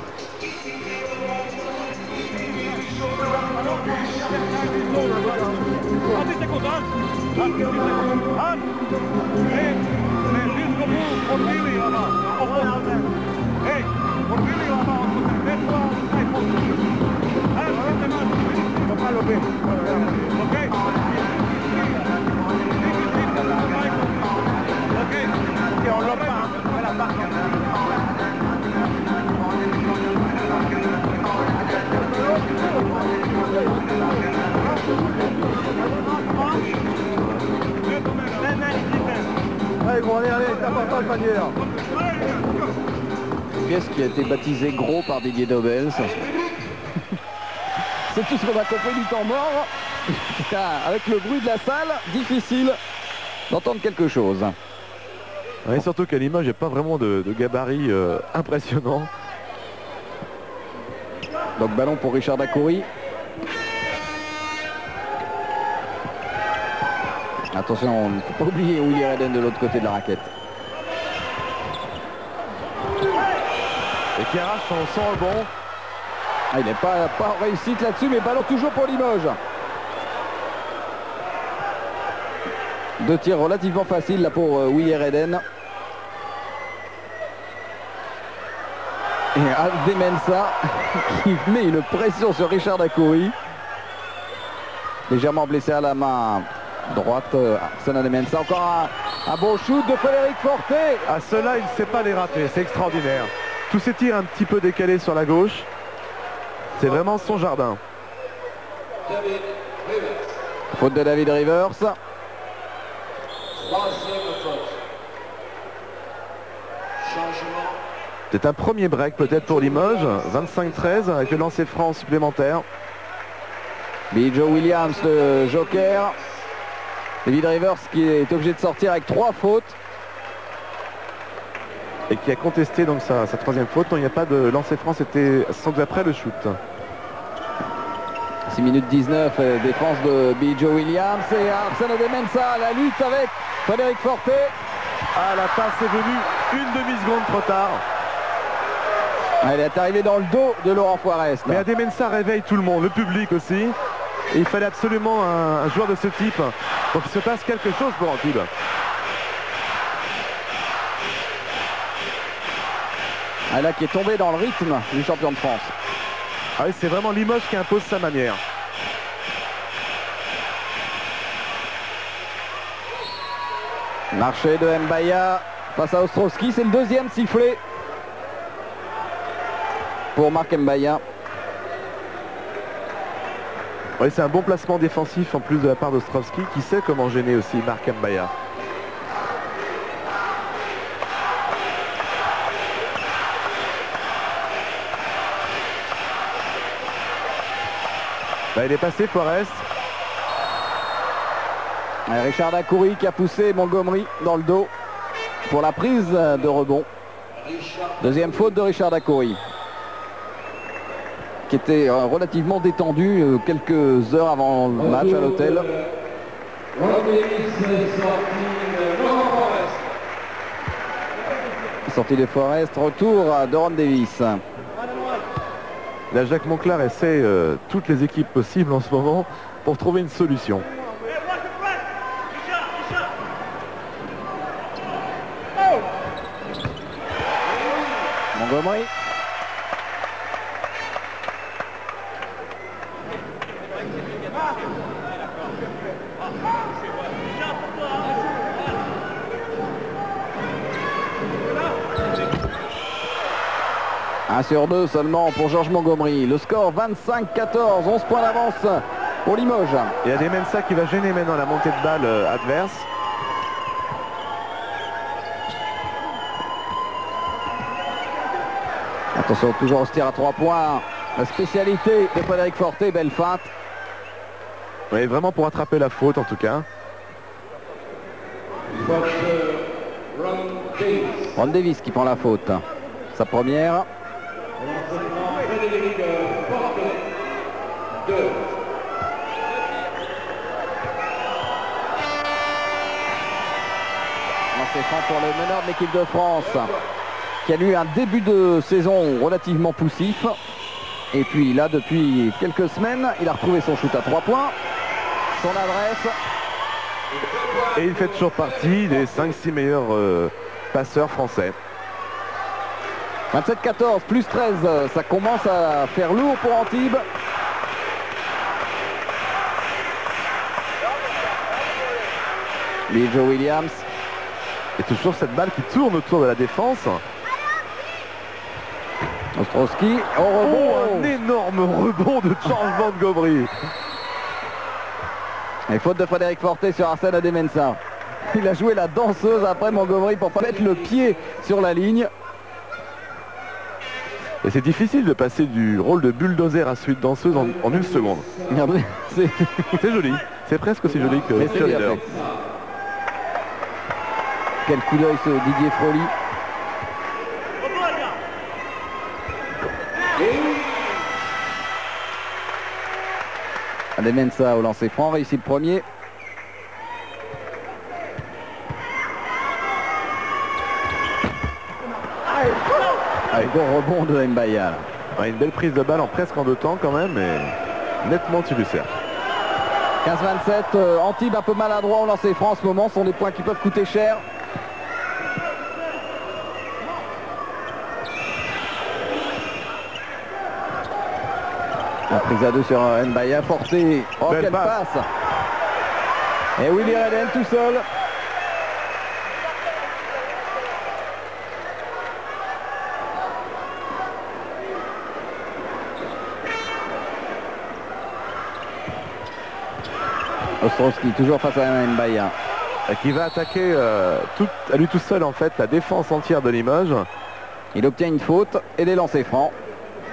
Speaker 1: Pièce qui a été baptisé gros par Didier Dobel. C'est tout ce qu'on a compris du temps mort. Avec le bruit de la salle, difficile d'entendre quelque chose.
Speaker 2: Ouais, surtout qu'à Limoges, il n'y a pas vraiment de gabarit impressionnant.
Speaker 1: Donc ballon pour Richard Dacoury. Attention, on ne faut pas oublier Willy Redden de l'autre côté de la raquette.
Speaker 2: Et qui arrache son rebond.
Speaker 1: Ah, il n'est pas en réussite là-dessus, mais ballon toujours pour Limoges. Deux tirs relativement faciles là pour Willy Reden. Et Aldemensa qui met une pression sur Richard Dacoury. Légèrement blessé à la main droite. Arsène Aldemensa. Encore un bon shoot de Frédéric Forté.
Speaker 2: À cela, il ne sait pas les rater. C'est extraordinaire. Tous ces tirs un petit peu décalés sur la gauche. C'est vraiment son jardin.
Speaker 1: Faute de David Rivers.
Speaker 2: C'est un premier break peut-être pour Limoges. 25-13 avec le lancer franc supplémentaire.
Speaker 1: Billy Joe Williams, le joker. David Rivers qui est obligé de sortir avec 3 fautes.
Speaker 2: Et qui a contesté donc sa troisième faute. Non, il n'y a pas de lancer franc, c'était sans doute après le shoot.
Speaker 1: 6 minutes 19, défense de Billy Joe Williams et Arsène Aldemensa, la lutte avec Frédéric Forté.
Speaker 2: Ah, la passe est venue une demi-seconde trop tard.
Speaker 1: Elle est arrivée dans le dos de Laurent Forest.
Speaker 2: Mais Aldemensa réveille tout le monde, le public aussi. Et il fallait absolument un joueur de ce type pour qu'il se passe quelque chose pour Antibes.
Speaker 1: Là qui est tombé dans le rythme du champion de France.
Speaker 2: Ah oui, c'est vraiment Limoges qui impose sa manière.
Speaker 1: Marché de Mbaya face à Ostrowski, c'est le deuxième sifflet pour Marc Mbaya.
Speaker 2: Oui, c'est un bon placement défensif en plus de la part d'Ostrowski qui sait comment gêner aussi Marc Mbaya. Là, il est passé Forest.
Speaker 1: Richard Dacoury qui a poussé Montgomery dans le dos pour la prise de rebond. Deuxième faute de Richard Dacoury qui était relativement détendu quelques heures avant le match à l'hôtel. Sortie de Forest, retour de Ron Davis.
Speaker 2: Là, Jacques Monclar essaie toutes les équipes possibles en ce moment pour trouver une solution.
Speaker 1: Montgomery. Un sur 2 seulement pour Georges Montgomery. Le score 25-14, 11 points d'avance pour Limoges.
Speaker 2: Et Aldemensa qui va gêner maintenant la montée de balle adverse.
Speaker 1: Attention, toujours au tir à 3 points. La spécialité de Frédéric Forté, belle feinte.
Speaker 2: Oui, vraiment pour attraper la faute en tout cas.
Speaker 1: Ron Davis qui prend la faute. Sa première. C'est franc pour le meneur de l'équipe de France qui a eu un début de saison relativement poussif. Et puis là, depuis quelques semaines, il a retrouvé son shoot à 3 points. Son adresse.
Speaker 2: Et il fait toujours partie des 5-6 meilleurs passeurs français.
Speaker 1: 27-14, plus 13, ça commence à faire lourd pour Antibes. Billy Joe Williams.
Speaker 2: Et toujours cette balle qui tourne autour de la défense.
Speaker 1: Ostrowski, au rebond.
Speaker 2: Oh, un énorme rebond de Georges Montgomery.
Speaker 1: Et faute de Frédéric Forté sur Arsène Aldemensa. Il a joué la danseuse après Montgomery pour pas mettre le pied sur la ligne.
Speaker 2: Et c'est difficile de passer du rôle de bulldozer à celui de danseuse en une seconde.
Speaker 1: Regardez,
Speaker 2: c'est joli. C'est presque aussi joli que
Speaker 1: c'est
Speaker 2: cheerleader.
Speaker 1: Quel coup d'œil ce Didier Froli. Aldemensa au lancer franc, réussit le premier. Gros rebond de Mbaya.
Speaker 2: Ouais, une belle prise de balle presque en 2 temps quand même, mais nettement dessus du cercle.
Speaker 1: 15-27, Antibes un peu maladroit au lancer franc en ce moment, ce sont des points qui peuvent coûter cher. La prise à 2 sur Mbaya, Forté. Oh,
Speaker 2: belle
Speaker 1: quelle passe. Et Willy Redden tout seul. Ostrowski toujours face à Mbaya.
Speaker 2: Qui va attaquer à lui tout seul en fait la défense entière de Limoges.
Speaker 1: Il obtient une faute et des lancers francs.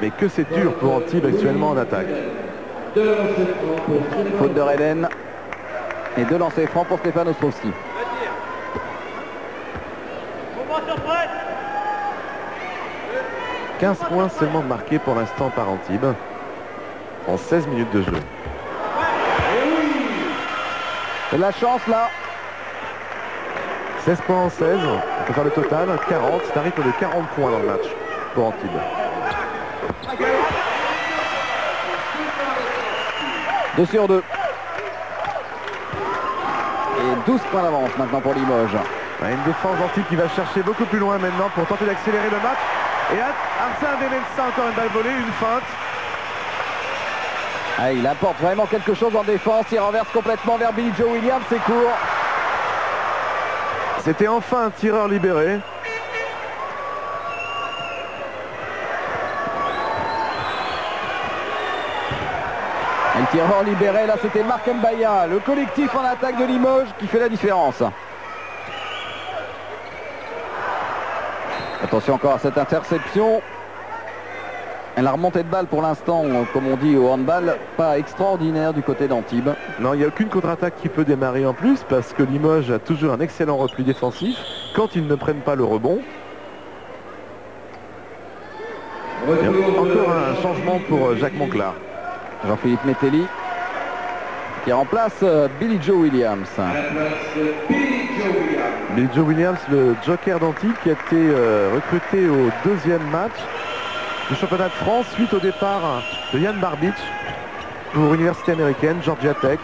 Speaker 2: Mais que c'est dur pour Antibes actuellement en attaque.
Speaker 1: Faute de Redden et 2 lancers francs pour Stéphane Ostrowski. «
Speaker 2: 15 points seulement marqués pour l'instant par Antibes en 16 minutes de jeu. »
Speaker 1: De la chance là.
Speaker 2: 16 points en 16, on peut faire le total, 40, c'est un rythme de 40 points dans le match pour Antibes.
Speaker 1: Deux sur 2. Et 12 points d'avance maintenant pour Limoges.
Speaker 2: Une défense d'Antibes qui va chercher beaucoup plus loin maintenant pour tenter d'accélérer le match. Et là, Arsène Demensa, encore une balle volée, une feinte.
Speaker 1: Ah, il apporte vraiment quelque chose en défense. Il renverse complètement vers Billy Joe Williams. C'est court.
Speaker 2: C'était enfin un tireur libéré.
Speaker 1: Un tireur libéré, là c'était Marc Mbaya, le collectif en attaque de Limoges qui fait la différence. Attention encore à cette interception. Et la remontée de balle pour l'instant, comme on dit au handball, pas extraordinaire du côté d'Antibes.
Speaker 2: Non, il n'y a aucune contre-attaque qui peut démarrer en plus parce que Limoges a toujours un excellent repli défensif quand ils ne prennent pas le rebond. Et encore un changement pour Jacques Monclar.
Speaker 1: Jean-Philippe Metelli qui remplace Billy Joe Williams.
Speaker 2: Billy Joe Williams, le joker d'Antibes qui a été recruté au 2e match du championnat de France suite au départ de Yann Barbic pour l'université américaine, Georgia Tech.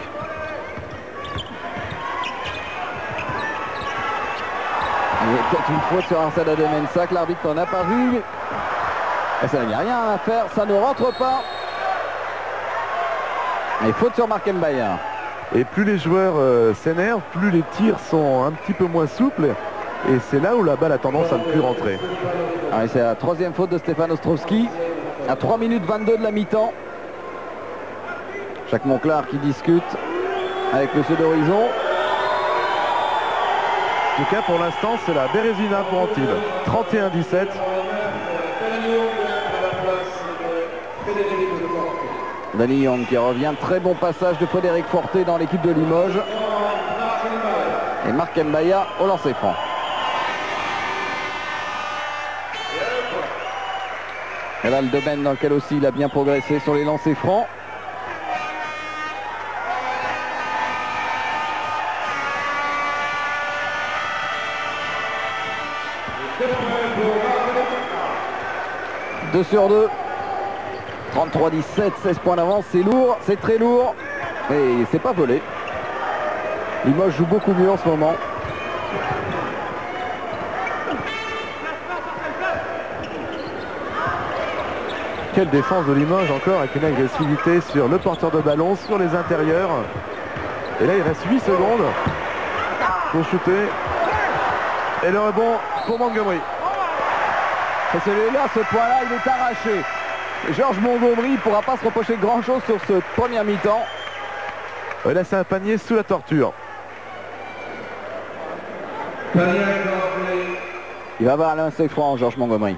Speaker 1: Il y a peut-être une faute sur Arsène Demensa que l'arbitre n'en a pas vu. Et ça n'y a rien à faire, ça ne rentre pas. Et faute sur Marc Mbaya.
Speaker 2: Et plus les joueurs s'énervent, plus les tirs sont un petit peu moins souples. Et c'est là où la balle a tendance à ne plus rentrer.
Speaker 1: Ah, c'est la 3e faute de Stéphane Ostrowski. À 3 minutes 22 de la mi-temps. Jacques Monclar qui discute avec Monsieur d'Horizon.
Speaker 2: En tout cas, pour l'instant, c'est la Bérésina pour Antibes. 31-17.
Speaker 1: Danny Young qui revient. Très bon passage de Frédéric Forté dans l'équipe de Limoges. Et Marc Mbaya au lancer franc. Et là le domaine dans lequel aussi il a bien progressé sur les lancers francs. Deux sur 2. 33-17, 16 points d'avance, c'est lourd, c'est très lourd. Et c'est pas volé. Limoges joue beaucoup mieux en ce moment.
Speaker 2: Quelle défense de Limoges encore avec une agressivité sur le porteur de ballon, sur les intérieurs. Et là il reste 8 secondes pour shooter. Et le rebond pour Montgomery.
Speaker 1: Et celui-là, ce point-là, il est arraché. Georges Montgomery ne pourra pas se reprocher grand chose sur ce premier mi-temps.
Speaker 2: Et là c'est un panier sous la torture.
Speaker 1: Il va avoir un lancer franc, Georges Montgomery.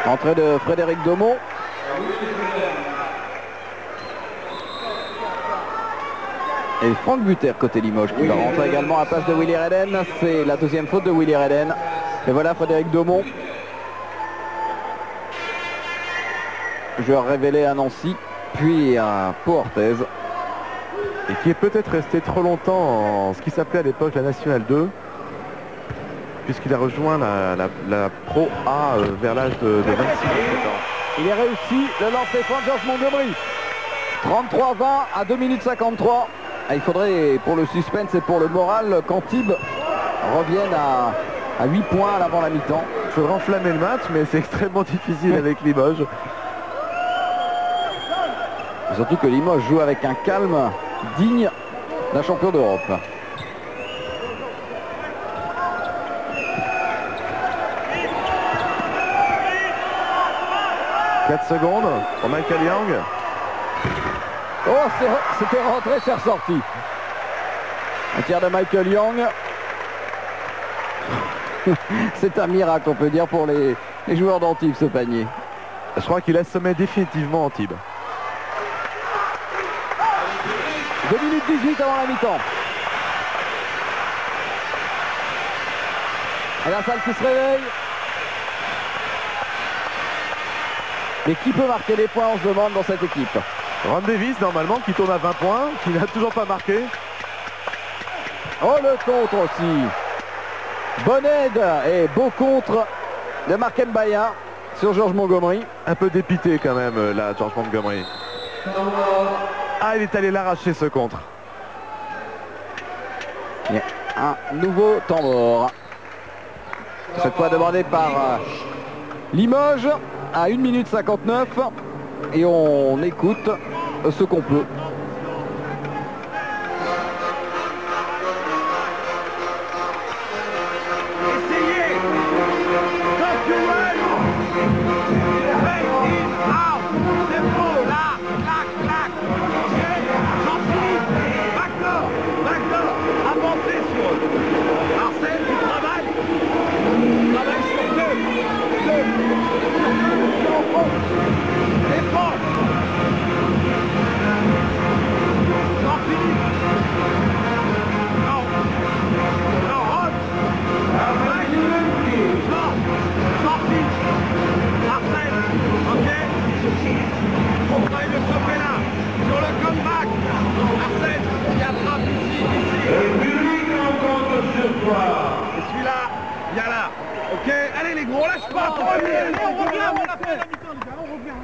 Speaker 1: Entrée de Frédéric Domont. Et Franck Buter côté Limoges qui va rentrer également à place de Willy Redden. C'est la 2e faute de Willy Redden. Et voilà Frédéric Domont. Joueur révélé à Nancy, puis à Pau-Orthez.
Speaker 2: Et qui est peut-être resté trop longtemps en ce qui s'appelait à l'époque la Nationale 2. puisqu'il a rejoint la Pro A vers l'âge de 26 ans.
Speaker 1: Il est réussi le lancer franc de George Montgomery. 33-20 à 2 minutes 53. Il faudrait, pour le suspense et pour le moral, qu'Antibes revienne à 8 points avant la mi-temps.
Speaker 2: Il faudrait enflammer le match, mais c'est extrêmement difficile avec Limoges.
Speaker 1: Surtout que Limoges joue avec un calme digne d'un champion d'Europe. «
Speaker 2: 4 secondes pour Michael Young. »
Speaker 1: Oh, c'était rentré, c'est ressorti. Un tir de Michael Young. C'est un miracle, on peut dire, pour les joueurs d'Antibes, ce panier.
Speaker 2: Je crois qu'il assommait définitivement Antibes.
Speaker 1: 2 minutes 18 avant la mi-temps. Et la salle qui se réveille. Et qui peut marquer les points, on se demande, dans cette équipe.
Speaker 2: Ron Davis, normalement, qui tourne à 20 points, qui n'a toujours pas marqué.
Speaker 1: Oh, le contre aussi. Bonne aide et beau contre de Mark Mbaya sur George Montgomery.
Speaker 2: Un peu dépité quand même, là, George Montgomery. Ah, il est allé l'arracher, ce contre.
Speaker 1: Et un nouveau temps mort. Cette fois demandé par Limoges à 1 minute 59. Et on écoute ce qu'on peut.
Speaker 3: Essayez. Don't you run. Hey, he's out. C'est beau, là. Clac, clac. Ok. Jean-Philippe. D'accord. D'accord. Avancez sur eux. Marcel, tu travailles. Tu travailles sur deux. Défense. Jean-Philippe. Non. Non, Rod. Jean-Philippe. Marcel. Ok. On va le choper là. Sur le comeback. Marcel, il attrape ici. Le public rencontre sur toi. Et celui-là, il y a là. Ok. Allez les gros, lâche pas. On revient, on a fait la mi-temps, les gars. On revient.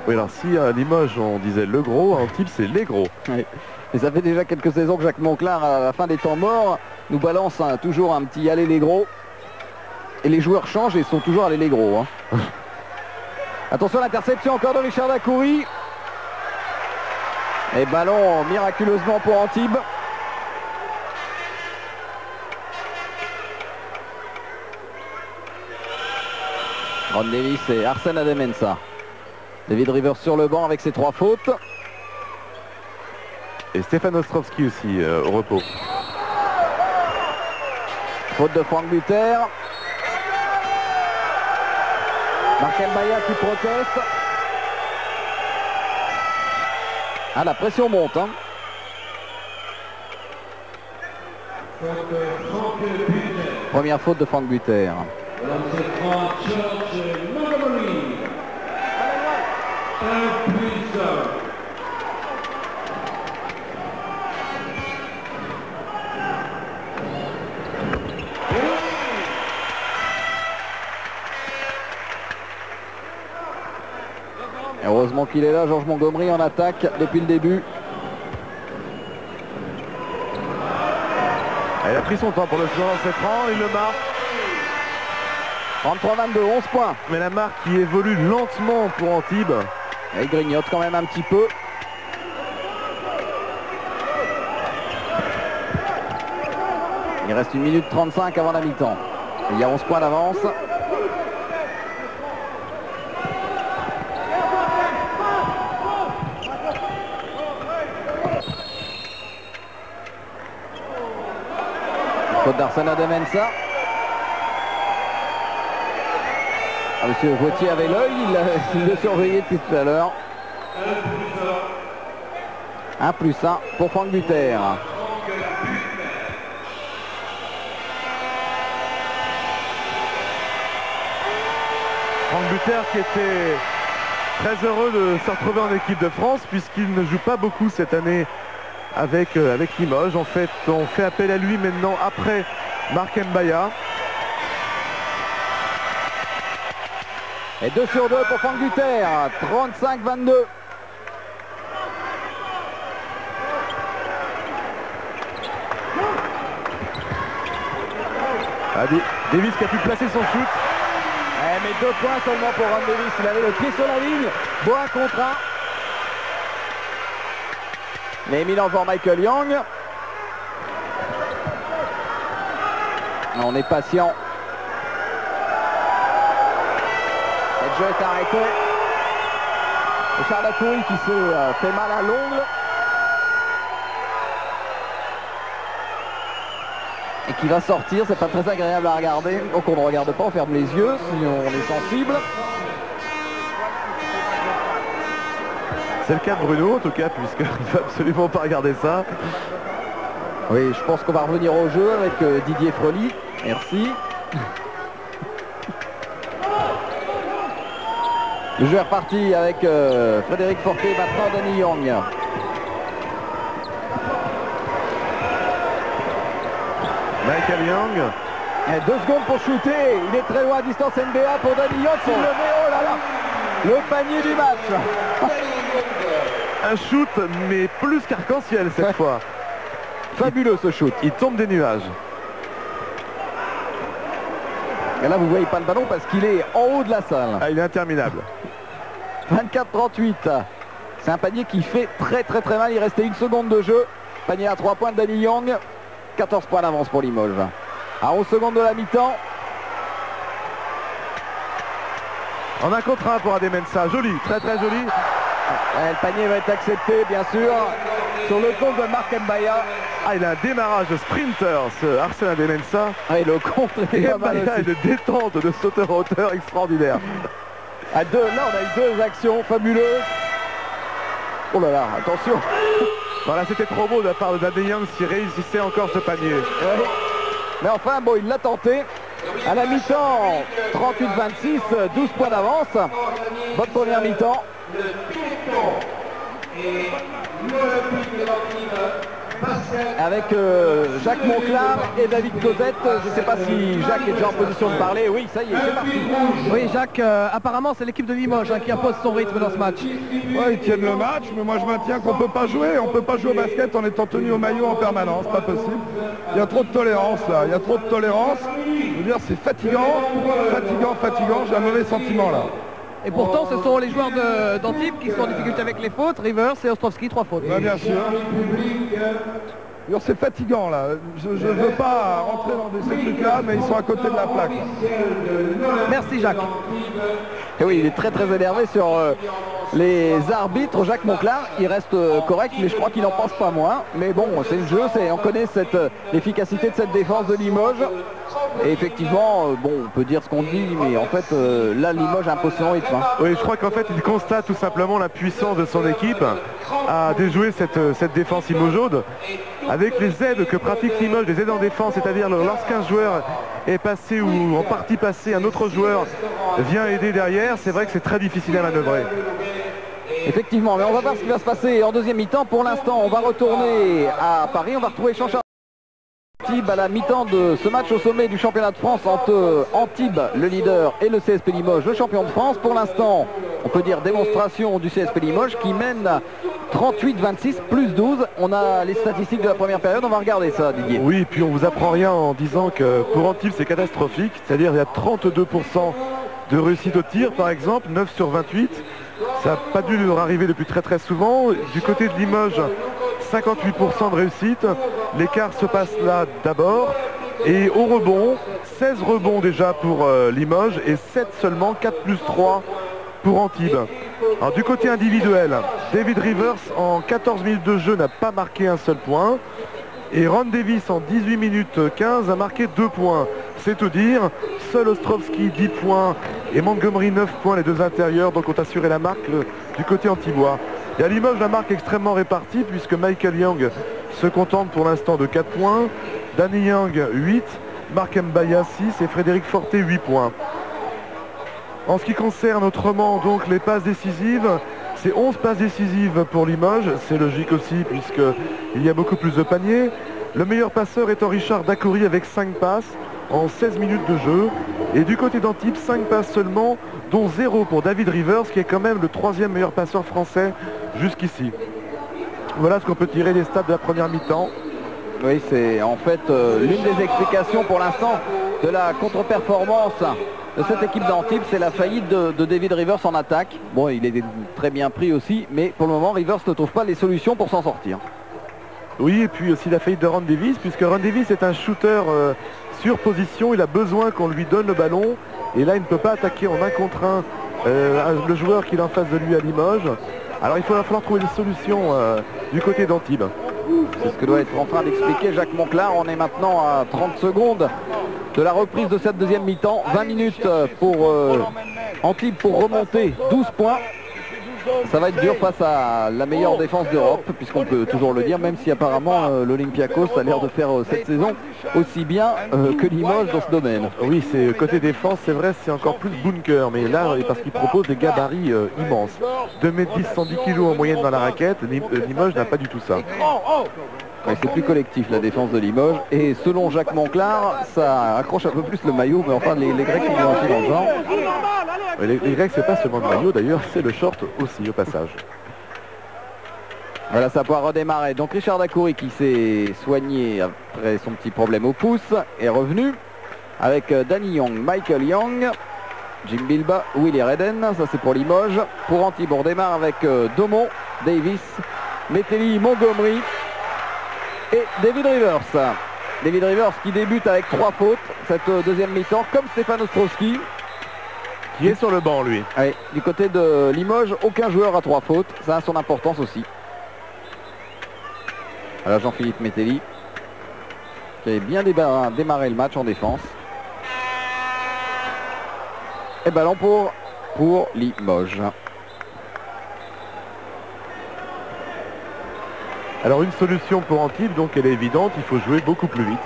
Speaker 2: Oui, alors si à Limoges on disait le gros, à Antibes c'est les gros.
Speaker 1: Oui. Et ça fait déjà quelques saisons que Jacques Monclar, à la fin des temps morts, nous balance toujours un petit allez les gros. Et les joueurs changent et sont toujours allez les gros. Hein. Attention à l'interception encore de Richard Dacoury. Et ballon miraculeusement pour Antibes. Ron Davis et Arsène Adem-Mensah. David Rivers sur le banc avec ses 3 fautes.
Speaker 2: Et Stéphane Ostrovski aussi au repos.
Speaker 1: Faute de Franck Buter. Mark Mbaya qui proteste. Ah, la pression monte. Hein. Première faute de Franck Buter. Heureusement qu'il est là, George Montgomery en attaque depuis le début.
Speaker 2: Il a pris son temps pour le second lancer franc, il le marque.
Speaker 1: 33-22, 11 points.
Speaker 2: Mais la marque qui évolue lentement pour Antibes.
Speaker 1: Il grignote quand même un petit peu. Il reste 1 minute 35 avant la mi-temps. Il y a 11 points d'avance. Faute d'Arsène Adem-Mensah. Monsieur Gauthier avait l'œil, il le surveillait depuis tout à l'heure. 1+1 pour Franck Buter.
Speaker 2: Franck Buter qui était très heureux de se retrouver en équipe de France puisqu'il ne joue pas beaucoup cette année avec Limoges. En fait, on fait appel à lui maintenant après Marc Mbaya.
Speaker 1: Et 2 sur 2 pour Franck Luther, 35-22.
Speaker 2: Davis qui a pu placer son shoot.
Speaker 1: Mais 2 points seulement pour Ron Davis. Il avait le pied sur la ligne. Bon, un contre 1. Mais mis devant Michael Young. On est patient. Le jeu est arrêté. Et Charles Latouri qui se fait mal à l'ongle. Et qui va sortir, c'est pas très agréable à regarder. Donc on ne regarde pas, on ferme les yeux si on est sensible.
Speaker 2: C'est le cas de Bruno en tout cas, puisqu'il ne va absolument pas regarder ça.
Speaker 1: Oui, je pense qu'on va revenir au jeu avec Didier Frely. Merci. Le jeu est reparti avec Frédéric Forté, maintenant Danny Young.
Speaker 2: Michael Young.
Speaker 1: Et 2 secondes pour shooter. Il est très loin à distance NBA pour Danny Young. S'il le met, oh là là, le panier du match.
Speaker 2: Un shoot, mais plus qu'arc-en-ciel cette fois.
Speaker 1: Fabuleux ce shoot.
Speaker 2: Il tombe des nuages.
Speaker 1: Et là, vous voyez pas le ballon parce qu'il est en haut de la salle.
Speaker 2: Ah, il est interminable.
Speaker 1: 24-38. C'est un panier qui fait très mal. Il restait 1 seconde de jeu. Panier à 3 points de Danny Young. 14 points d'avance pour Limoges. À 11 secondes de la mi-temps.
Speaker 2: En un contre 1 pour Adem-Mensah. Joli, très joli.
Speaker 1: Le panier va être accepté, bien sûr, sur le compte de Marc Mbaya.
Speaker 2: Ah, il a un démarrage de sprinter, ce Arsène Adem-Mensah.
Speaker 1: Ah, et le contre
Speaker 2: Et
Speaker 1: est pas mal
Speaker 2: Mbaya
Speaker 1: aussi.
Speaker 2: est de détente, de sauteur en hauteur extraordinaire.
Speaker 1: Là, on a eu 2 actions fabuleuses. Oh là là, attention.
Speaker 2: Voilà, c'était trop beau de la part de Danny Young s'il réussissait encore ce panier.
Speaker 1: Ouais. Mais enfin, bon, il l'a tenté. À la mi-temps, 38-26, 12 points d'avance. Votre première mi-temps. Avec Jacques Monclar et David Cosette. Je ne sais pas si Jacques est déjà en position de parler. Oui, ça y est, c'est parti.
Speaker 4: Oui, Jacques, apparemment c'est l'équipe de Limoges qui impose son rythme dans ce match.
Speaker 3: Ouais, ils tiennent le match, mais moi je maintiens qu'on peut pas jouer. On peut pas jouer au basket en étant tenu au maillot en permanence, pas possible. Il y a trop de tolérance là, il y a trop de tolérance. Je veux dire, c'est fatigant, j'ai un mauvais sentiment là.
Speaker 4: Et pourtant ce sont les joueurs d'Antibes qui sont en difficulté avec les fautes. Rivers et Ostrovski, 3 fautes.
Speaker 3: Ouais, bien sûr. C'est fatigant là. Je ne veux pas rentrer dans ces trucs-là, mais ils sont à côté de la plaque.
Speaker 4: Merci Jacques.
Speaker 1: Et oui, il est très énervé sur les arbitres. Jacques Monclar, il reste correct, mais je crois qu'il n'en pense pas moins. Mais bon, c'est le jeu, on connaît l'efficacité de cette défense de Limoges. Et effectivement, bon, on peut dire ce qu'on dit, mais en fait, là, Limoges impose son rythme.
Speaker 2: Oui, je crois qu'en fait, il constate tout simplement la puissance de son équipe à déjouer cette défense limougeaude. Avec les aides que pratique Limoges, les aides en défense, c'est-à-dire lorsqu'un joueur est passé ou en partie passé, un autre joueur vient aider derrière, c'est vrai que c'est très difficile à manœuvrer.
Speaker 1: Effectivement, mais on va voir ce qui va se passer en deuxième mi-temps. Pour l'instant, on va retourner à Paris, on va retrouver Jean-Charles Antibes à la mi-temps de ce match au sommet du championnat de France entre Antibes, le leader, et le CSP Limoges, le champion de France. Pour l'instant, on peut dire démonstration du CSP Limoges qui mène 38-26 plus 12. On a les statistiques de la première période, on va regarder ça, Didier.
Speaker 2: Oui, puis on vous apprend rien en disant que pour Antibes c'est catastrophique, c'est-à-dire il y a 32% de réussite au tir par exemple, 9 sur 28. Ça n'a pas dû leur arriver depuis très souvent. Du côté de Limoges, 58% de réussite. L'écart se passe là d'abord. Et au rebond, 16 rebonds déjà pour Limoges et 7 seulement, 4 plus 3 pour Antibes. Alors du côté individuel, David Rivers en 14 minutes de jeu n'a pas marqué un seul point. Et Ron Davis en 18 minutes 15 a marqué 2 points. C'est tout dire. Seul Ostrovski 10 points et Montgomery 9 points, les 2 intérieurs. Donc ont assuré la marque du côté antibois. Et à Limoges, la marque extrêmement répartie puisque Michael Young se contente pour l'instant de 4 points. Danny Young 8, Marc Mbaya 6 et Frédéric Forté 8 points. En ce qui concerne autrement donc les passes décisives, c'est 11 passes décisives pour Limoges, c'est logique aussi puisqu'il y a beaucoup plus de paniers. Le meilleur passeur étant Richard Dacoury avec 5 passes en 16 minutes de jeu. Et du côté d'Antibes, 5 passes seulement, dont 0 pour David Rivers, qui est quand même le 3e meilleur passeur français jusqu'ici. Voilà ce qu'on peut tirer des stats de la première mi-temps.
Speaker 1: Oui, c'est en fait l'une des explications pour l'instant de la contre-performance de cette équipe d'Antibes, c'est la faillite de David Rivers en attaque. Bon, il est très bien pris aussi, mais pour le moment, Rivers ne trouve pas les solutions pour s'en sortir.
Speaker 2: Oui, et puis aussi la faillite de Ron Davis, puisque Ron Davis est un shooter sur position. Il a besoin qu'on lui donne le ballon. Et là, il ne peut pas attaquer en 1 contre 1 le joueur qui est en face de lui à Limoges. Alors, il va falloir trouver des solutions du côté d'Antibes.
Speaker 1: C'est ce que doit être en train d'expliquer Jacques Monclar. On est maintenant à 30 secondes de la reprise de cette deuxième mi-temps. 20 minutes pour Antibes pour remonter 12 points. Ça va être dur face à la meilleure défense d'Europe, puisqu'on peut toujours le dire, même si apparemment l'Olympiakos a l'air de faire cette saison aussi bien que Limoges dans ce domaine.
Speaker 2: Oui, c'est côté défense, c'est vrai, c'est encore plus bunker, mais là, parce qu'il propose des gabarits immenses. 2m10, 110 kg en moyenne dans la raquette, Limoges n'a pas du tout ça.
Speaker 1: Ouais, c'est plus collectif la défense de Limoges, et selon Jacques Monclar, ça accroche un peu plus le maillot, mais enfin les Grecs sont bien dans le genre.
Speaker 2: Les Grecs, c'est pas seulement le maillot d'ailleurs, c'est le short aussi au passage.
Speaker 1: Voilà, ça pourra redémarrer. Donc Richard Dacoury, qui s'est soigné après son petit problème au pouce, est revenu avec Danny Young, Michael Young, Jim Bilba, Willy Redden. Ça c'est pour Limoges. Pour Antibes, on démarre avec Domon, Davis, Metelli, Montgomery et David Rivers. David Rivers qui débute avec 3 fautes cette deuxième mi-temps, comme Stéphane Ostrowski.
Speaker 2: Qui est sur le banc, lui.
Speaker 1: Oui, du côté de Limoges, aucun joueur à 3 fautes. Ça a son importance aussi. Alors Jean-Philippe Metelli, qui avait bien démarré le match en défense. Et ballon pour Limoges.
Speaker 2: Alors une solution pour Antibes, donc elle est évidente, il faut jouer beaucoup plus vite.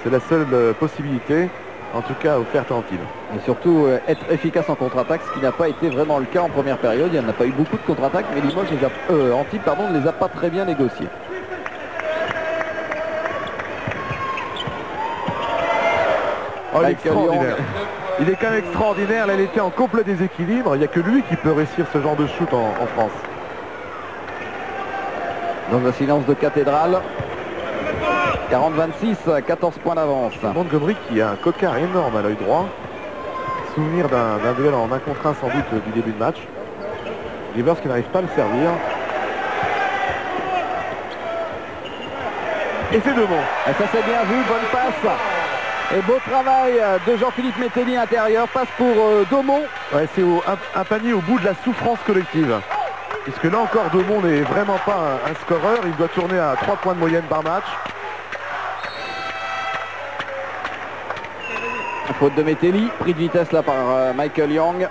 Speaker 2: C'est la seule possibilité, en tout cas offerte à Antibes.
Speaker 1: Et surtout être efficace en contre-attaque, ce qui n'a pas été vraiment le cas en première période. Il n'y en a pas eu beaucoup de contre-attaques, mais Limoges, Antibes, ne les a pas très bien négociés.
Speaker 2: Oh, il est extraordinaire. Il est quand même extraordinaire. Là, il était en complet déséquilibre. Il n'y a que lui qui peut réussir ce genre de shoot en France.
Speaker 1: Dans un silence de cathédrale. 40-26, 14 points d'avance.
Speaker 2: Montgomery qui a un cocard énorme à l'œil droit. Souvenir d'un duel en 1 contre 1 sans doute du début de match. Rivers qui n'arrive pas à le servir. Et c'est Domon.
Speaker 1: Et ça c'est bien vu, bonne passe. Et beau travail de Jean-Philippe Metelli intérieur. Passe pour Domon.
Speaker 2: Ouais, c'est un panier au bout de la souffrance collective. Puisque là encore, Domon n'est vraiment pas un scoreur. Il doit tourner à 3 points de moyenne par match.
Speaker 1: Faute de Metelli, pris de vitesse là par Michael Young.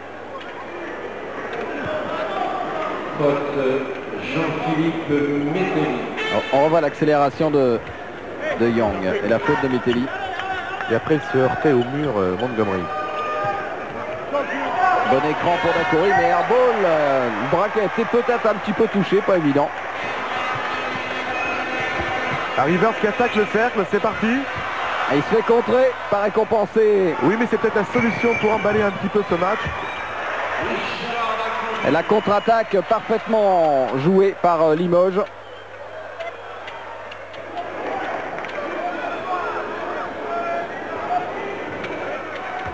Speaker 5: Faute Jean-Philippe Metelli.
Speaker 1: On revoit l'accélération de Young et la faute de Metelli.
Speaker 2: Et après il se heurtait au mur Montgomery.
Speaker 1: Bon écran pour Dacoury, mais airball, le braquet était peut-être un petit peu touché, pas évident.
Speaker 2: Rivers qui attaque le cercle, c'est parti.
Speaker 1: Et il se fait contrer, pas récompensé.
Speaker 2: Oui, mais c'est peut-être la solution pour emballer un petit peu ce match.
Speaker 1: Et la contre-attaque parfaitement jouée par Limoges.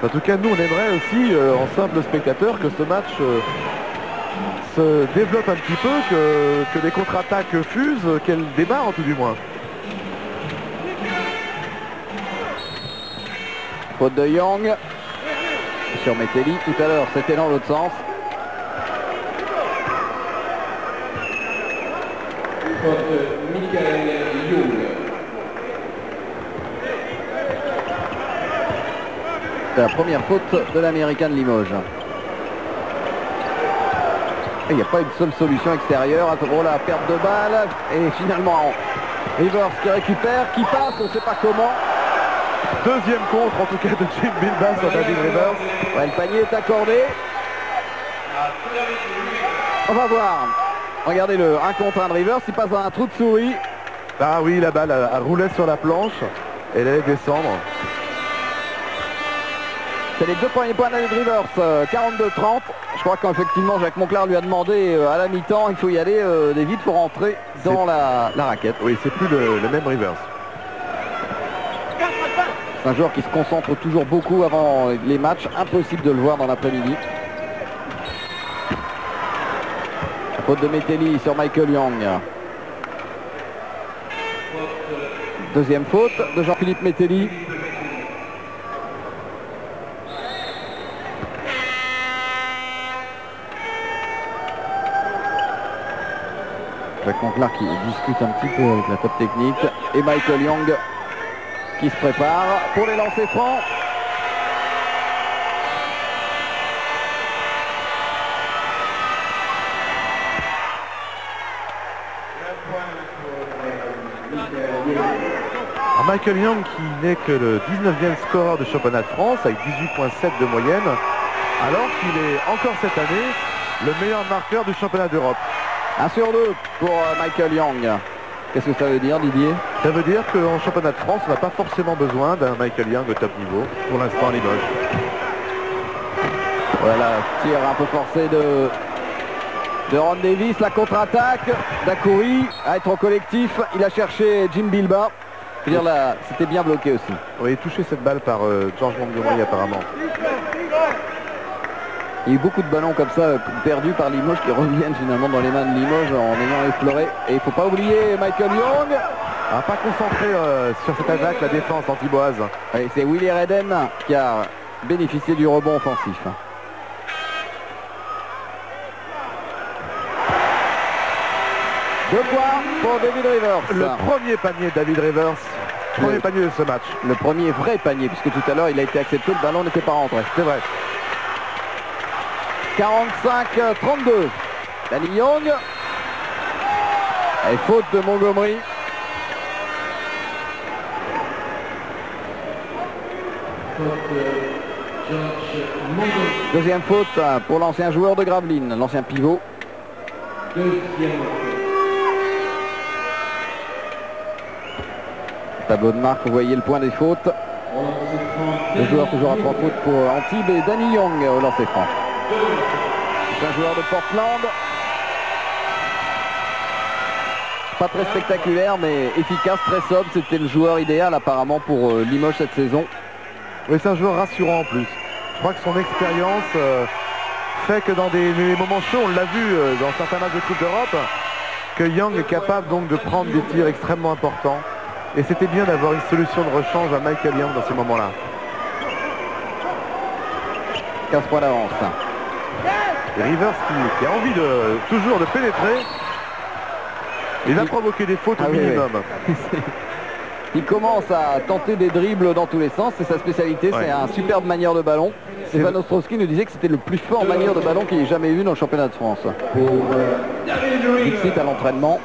Speaker 2: En tout cas, nous, on aimerait aussi, en simple spectateur, que ce match se développe un petit peu, que les contre-attaques fusent, qu'elles démarrent tout du moins.
Speaker 1: Faute de Young sur Metelli. Tout à l'heure, c'était dans l'autre sens.
Speaker 5: Faute Michael Young.
Speaker 1: C'est la première faute de l'Américain de Limoges. Il n'y a pas une seule solution extérieure. Oh la perte de balle. Et finalement, Rivers qui récupère, qui passe, on ne sait pas comment.
Speaker 2: Deuxième contre en tout cas de Jim Bilba sur David Rivers.
Speaker 1: Ouais, le panier est accordé. On va voir. Regardez-le, 1 contre 1 de Rivers, il passe dans un trou de souris.
Speaker 2: Ah oui, la balle a roulé sur la planche et elle allait descendre.
Speaker 1: C'est les 2 premiers points d'David Rivers, 42-30. Je crois qu'effectivement Jacques Monclar lui a demandé à la mi-temps, il faut y aller vite pour rentrer dans la raquette.
Speaker 2: Oui, c'est plus le même Rivers.
Speaker 1: C'est un joueur qui se concentre toujours beaucoup avant les matchs, impossible de le voir dans l'après-midi. Faute de Metelli sur Michael Young. Deuxième faute de Jean-Philippe Metelli. Jacques Monclar qui discute un petit peu avec la top technique. Et Michael Young qui se prépare pour les lancers francs.
Speaker 2: Michael Young qui n'est que le 19e scoreur de championnat de France avec 18,7 de moyenne, alors qu'il est encore cette année le meilleur marqueur du championnat d'Europe.
Speaker 1: 1 sur 2 pour Michael Young. Qu'est-ce que ça veut dire, Didier?
Speaker 2: Ça veut dire qu'en championnat de France, on n'a pas forcément besoin d'un Michael Young au top niveau, pour l'instant à Limoges.
Speaker 1: Voilà, tir un peu forcé de Ron Davis, la contre-attaque d'Akouri à être en collectif. Il a cherché Jim Bilba. Je veux dire, là, c'était bien bloqué aussi.
Speaker 2: Oui, touché cette balle par George Montgomery apparemment.
Speaker 1: Il y a eu beaucoup de ballons comme ça perdus par Limoges qui reviennent finalement dans les mains de Limoges en ayant effleuré. Et il ne faut pas oublier Michael Young.
Speaker 2: Ah, pas concentré sur cette attaque, la défense antiboise.
Speaker 1: Et c'est Willy Redden qui a bénéficié du rebond offensif. Deux points pour David Rivers.
Speaker 2: Le premier panier de David Rivers. Premier panier de ce match.
Speaker 1: Le premier vrai panier, puisque tout à l'heure il a été accepté, le ballon n'était pas rentré.
Speaker 2: C'est vrai.
Speaker 1: 45-32. Danny Young. Et faute de Montgomery. Deuxième faute pour l'ancien joueur de Gravelines, l'ancien pivot. Tableau de marque, vous voyez le point des fautes. Le joueur toujours à 3 fautes pour Antibes et Danny Young au lancer franc. C'est un joueur de Portland. Pas très spectaculaire mais efficace, très sobre. C'était le joueur idéal apparemment pour Limoges cette saison.
Speaker 2: Oui, c'est un joueur rassurant en plus. Je crois que son expérience fait que dans des moments chauds, on l'a vu dans certains matchs de Coupe d'Europe, que Young est capable donc de prendre des tirs extrêmement importants. Et c'était bien d'avoir une solution de rechange à Michael Young dans ces moments-là.
Speaker 1: 15 points d'avance.
Speaker 2: Et Rivers qui a envie toujours de pénétrer. Il va provoquer des fautes au minimum.
Speaker 1: Oui. Il commence à tenter des dribbles dans tous les sens. C'est sa spécialité, c'est un superbe manière de ballon. Stéphane Ostrowski nous disait que c'était le plus fort manière de ballon qu'il ait jamais eu dans le championnat de France. Dixit à l'entraînement.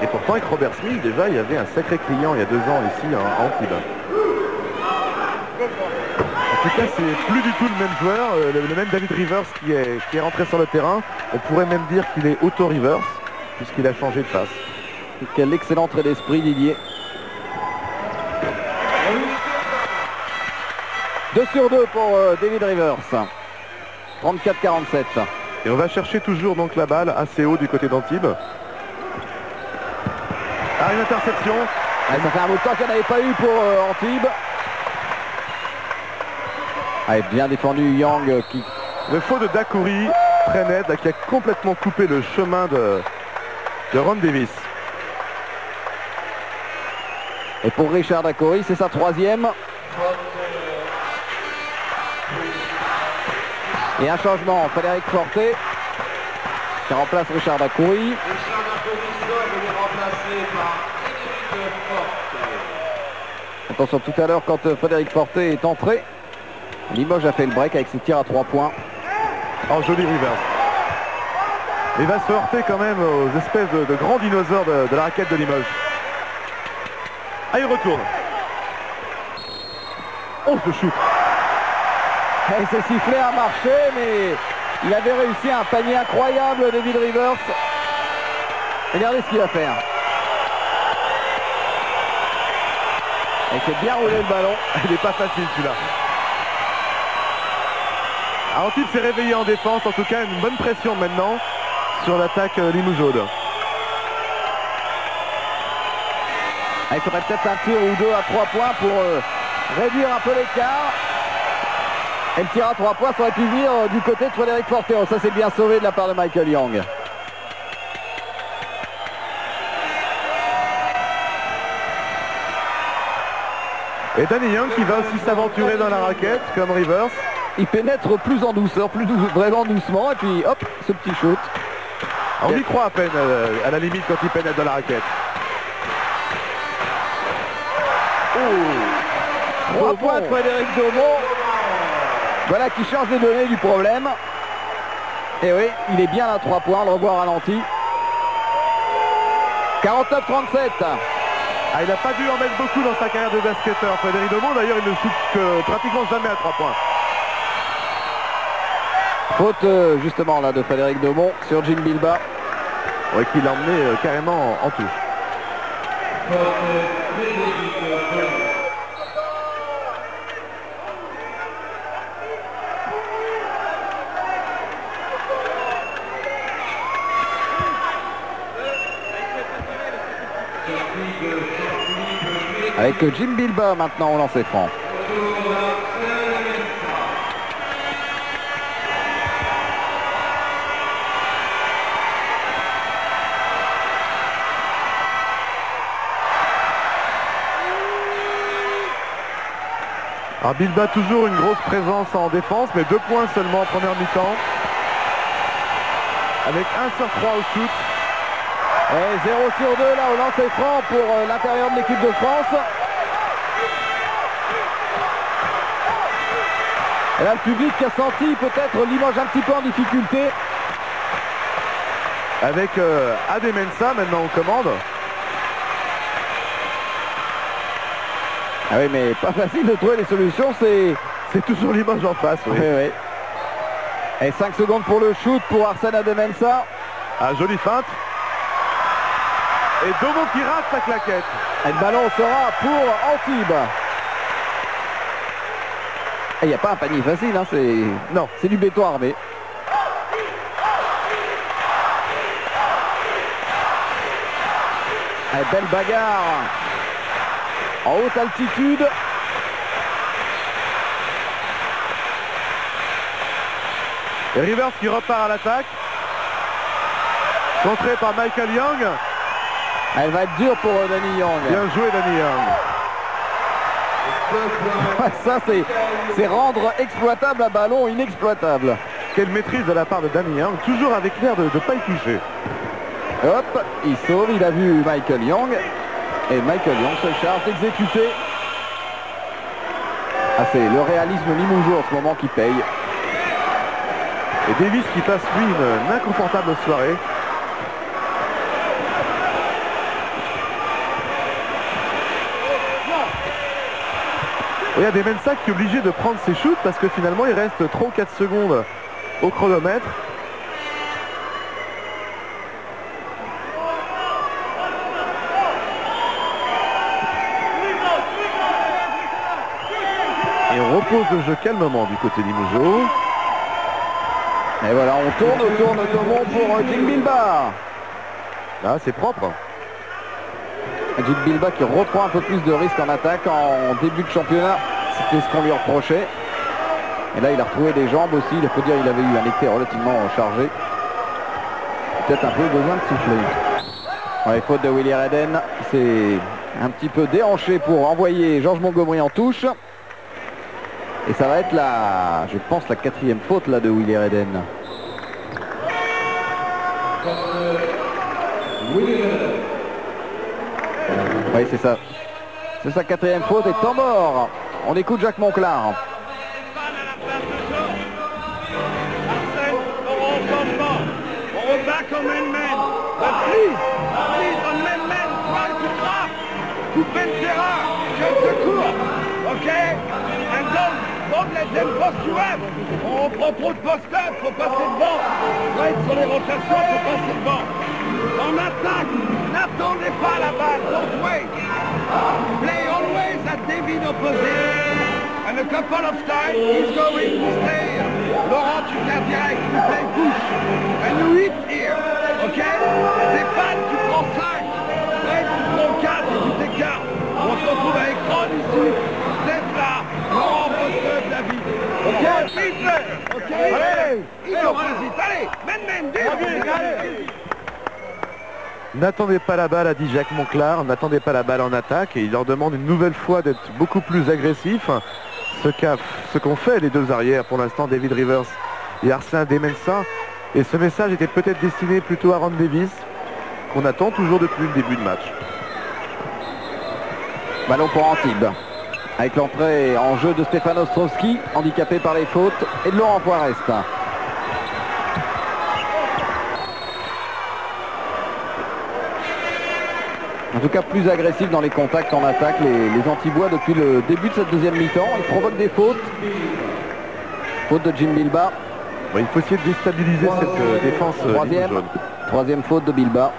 Speaker 2: Et pourtant avec Robert Smith, déjà il y avait un sacré client il y a 2 ans ici à Antibes. En tout cas, c'est plus du tout le même joueur, le même David Rivers qui est rentré sur le terrain. On pourrait même dire qu'il est auto-Rivers, puisqu'il a changé de face.
Speaker 1: Et quel excellent trait d'esprit, Didier. 2 sur 2 pour David Rivers. 34-47.
Speaker 2: Et on va chercher toujours donc la balle assez haut du côté d'Antibes. Ah, une interception.
Speaker 1: Ça fait un bout de temps qu'il n'y en avait pas eu pour Antibes. Ah, bien défendu Young qui...
Speaker 2: Le faux de Dakouri, très net, là, qui a complètement coupé le chemin de Ron Davis.
Speaker 1: Et pour Richard Dakouri, c'est sa 3e. Et un changement, Frédéric Forté qui remplace Richard Dakouri.
Speaker 5: Richard Dakouri sort, il est remplacé par Frédéric Forté.
Speaker 1: Attention, tout à l'heure, quand Frédéric Forté est entré, Limoges a fait le break avec ses tirs à 3 points.
Speaker 2: Oh, joli Rivers. Il va se heurter quand même aux espèces de grands dinosaures de la raquette de Limoges. Ah, il retourne. Oh, ce shoot.
Speaker 1: Et ce sifflet a marché, mais il avait réussi un panier incroyable, David Rivers. Regardez ce qu'il va faire. Et fait bien rouler le ballon.
Speaker 2: Il n'est pas facile celui-là. Antibes s'est réveillé en défense, en tout cas une bonne pression maintenant sur l'attaque Limougeaude.
Speaker 1: Il faudrait peut-être un tir ou deux à 3 points pour réduire un peu l'écart. Et le tir à 3 points, ça aurait pu venir du côté de Frédéric Forteau. Ça c'est bien sauvé de la part de Michael Young.
Speaker 2: Et Danny Young qui va aussi s'aventurer dans la raquette comme Rivers.
Speaker 1: Il pénètre plus en douceur, vraiment doucement, et puis hop, ce petit shoot.
Speaker 2: On y croit à peine à la limite quand il pénètre dans la raquette.
Speaker 1: 3 points de Frédéric Daumont. Voilà qui change les données du problème. Et oui, il est bien à 3 points, on le revoit ralenti. 49-37.
Speaker 2: Ah, il n'a pas dû en mettre beaucoup dans sa carrière de basketteur. Frédéric Daumont, d'ailleurs, il ne shoot que pratiquement jamais à 3 points.
Speaker 1: Faute justement là de Frédéric Daumont sur Jim Bilba.
Speaker 2: Ouais, qui l'a emmené carrément en touche.
Speaker 1: Avec Jim Bilba maintenant au lancer franc.
Speaker 2: Alors Bilba toujours une grosse présence en défense, mais 2 points seulement en première mi-temps. Avec 1 sur 3 au shoot.
Speaker 1: Et 0 sur 2 là au lancer franc pour l'intérieur de l'équipe de France. Et là le public qui a senti peut-être Limoges un petit peu en difficulté.
Speaker 2: Avec Ademensa maintenant aux commandes.
Speaker 1: Ah oui, mais pas facile de trouver les solutions,
Speaker 2: c'est toujours Limoges en face. Oui.
Speaker 1: Oui, oui. Et 5 secondes pour le shoot pour Arsène Ademensa.
Speaker 2: Ah, jolie feinte. Et Daumont qui rate sa claquette.
Speaker 1: Et le ballon sera pour Antibes. Il n'y a pas un panier facile, hein, c'est du béton armé. Et belle bagarre en haute altitude.
Speaker 2: Et Rivers qui repart à l'attaque. Contré par Michael Young.
Speaker 1: Elle va être dure pour Danny Young.
Speaker 2: Bien joué Danny Young.
Speaker 1: Ça c'est rendre exploitable un ballon inexploitable.
Speaker 2: Quelle maîtrise de la part de Danny Young, toujours avec l'air de ne pas y toucher.
Speaker 1: Hop, il sauve, il a vu Michael Young. Et Michael Young se charge d'exécuter. Ah, c'est le réalisme limougeau en ce moment qui paye.
Speaker 2: Et Davis qui passe lui une inconfortable soirée. Il y a des Mensa qui est obligé de prendre ses shoots parce que finalement il reste 3 ou 4 secondes au chronomètre. Et on repose le jeu calmement du côté Limougeau.
Speaker 1: Et voilà, on tourne pour Jim Bilba.
Speaker 2: Là, c'est propre.
Speaker 1: Jim Bilba qui reprend un peu plus de risques en attaque en début de championnat. C'était ce qu'on lui reprochait. Et là, il a retrouvé des jambes aussi. Il faut dire qu'il avait eu un été relativement chargé. Peut-être un peu besoin de souffler. Ouais, faute de Willy Redden. C'est un petit peu déhanché pour envoyer Georges Montgomery en touche. Et ça va être je pense, la 4e faute là de Willy Redden. Oui, c'est ça. C'est sa 4e faute et temps mort. On écoute Jacques Monclar.
Speaker 3: Don't let them post you up. On prend trop de post-up, faut passer devant. Faut être sur les rotations, faut passer devant. En attaque, n'attendez pas la balle, don't wait. Play always at David opposite. And a couple of times he's going to stay. Laurent, tu viens direct, tu fais push. And you hit here, ok? Stéphane, tu prends 5. Fred, tu prends 4 et tu t'écartes. On se retrouve avec Ron ici. Steph là. Laurent, Boston, David. Ok? Ok? Allez! Il opposite. Allez! Men, allez!
Speaker 2: N'attendez pas la balle, a dit Jacques Monclar, n'attendez pas la balle en attaque et il leur demande une nouvelle fois d'être beaucoup plus agressif. Ce qu'ont fait les deux arrières pour l'instant, David Rivers et Arsène Demensa. Et ce message était peut-être destiné plutôt à Ron Davis, qu'on attend toujours depuis le début de match.
Speaker 1: Ballon pour Antibes. Avec l'entrée en jeu de Stéphane Ostrovski, handicapé par les fautes, et de Laurent Poirest. En tout cas plus agressif dans les contacts en attaque, les Antibois depuis le début de cette deuxième mi-temps. Ils provoquent des fautes. Faute de Jim Bilbao.
Speaker 2: Il faut essayer de déstabiliser cette défense.
Speaker 1: Troisième faute de Bilbao.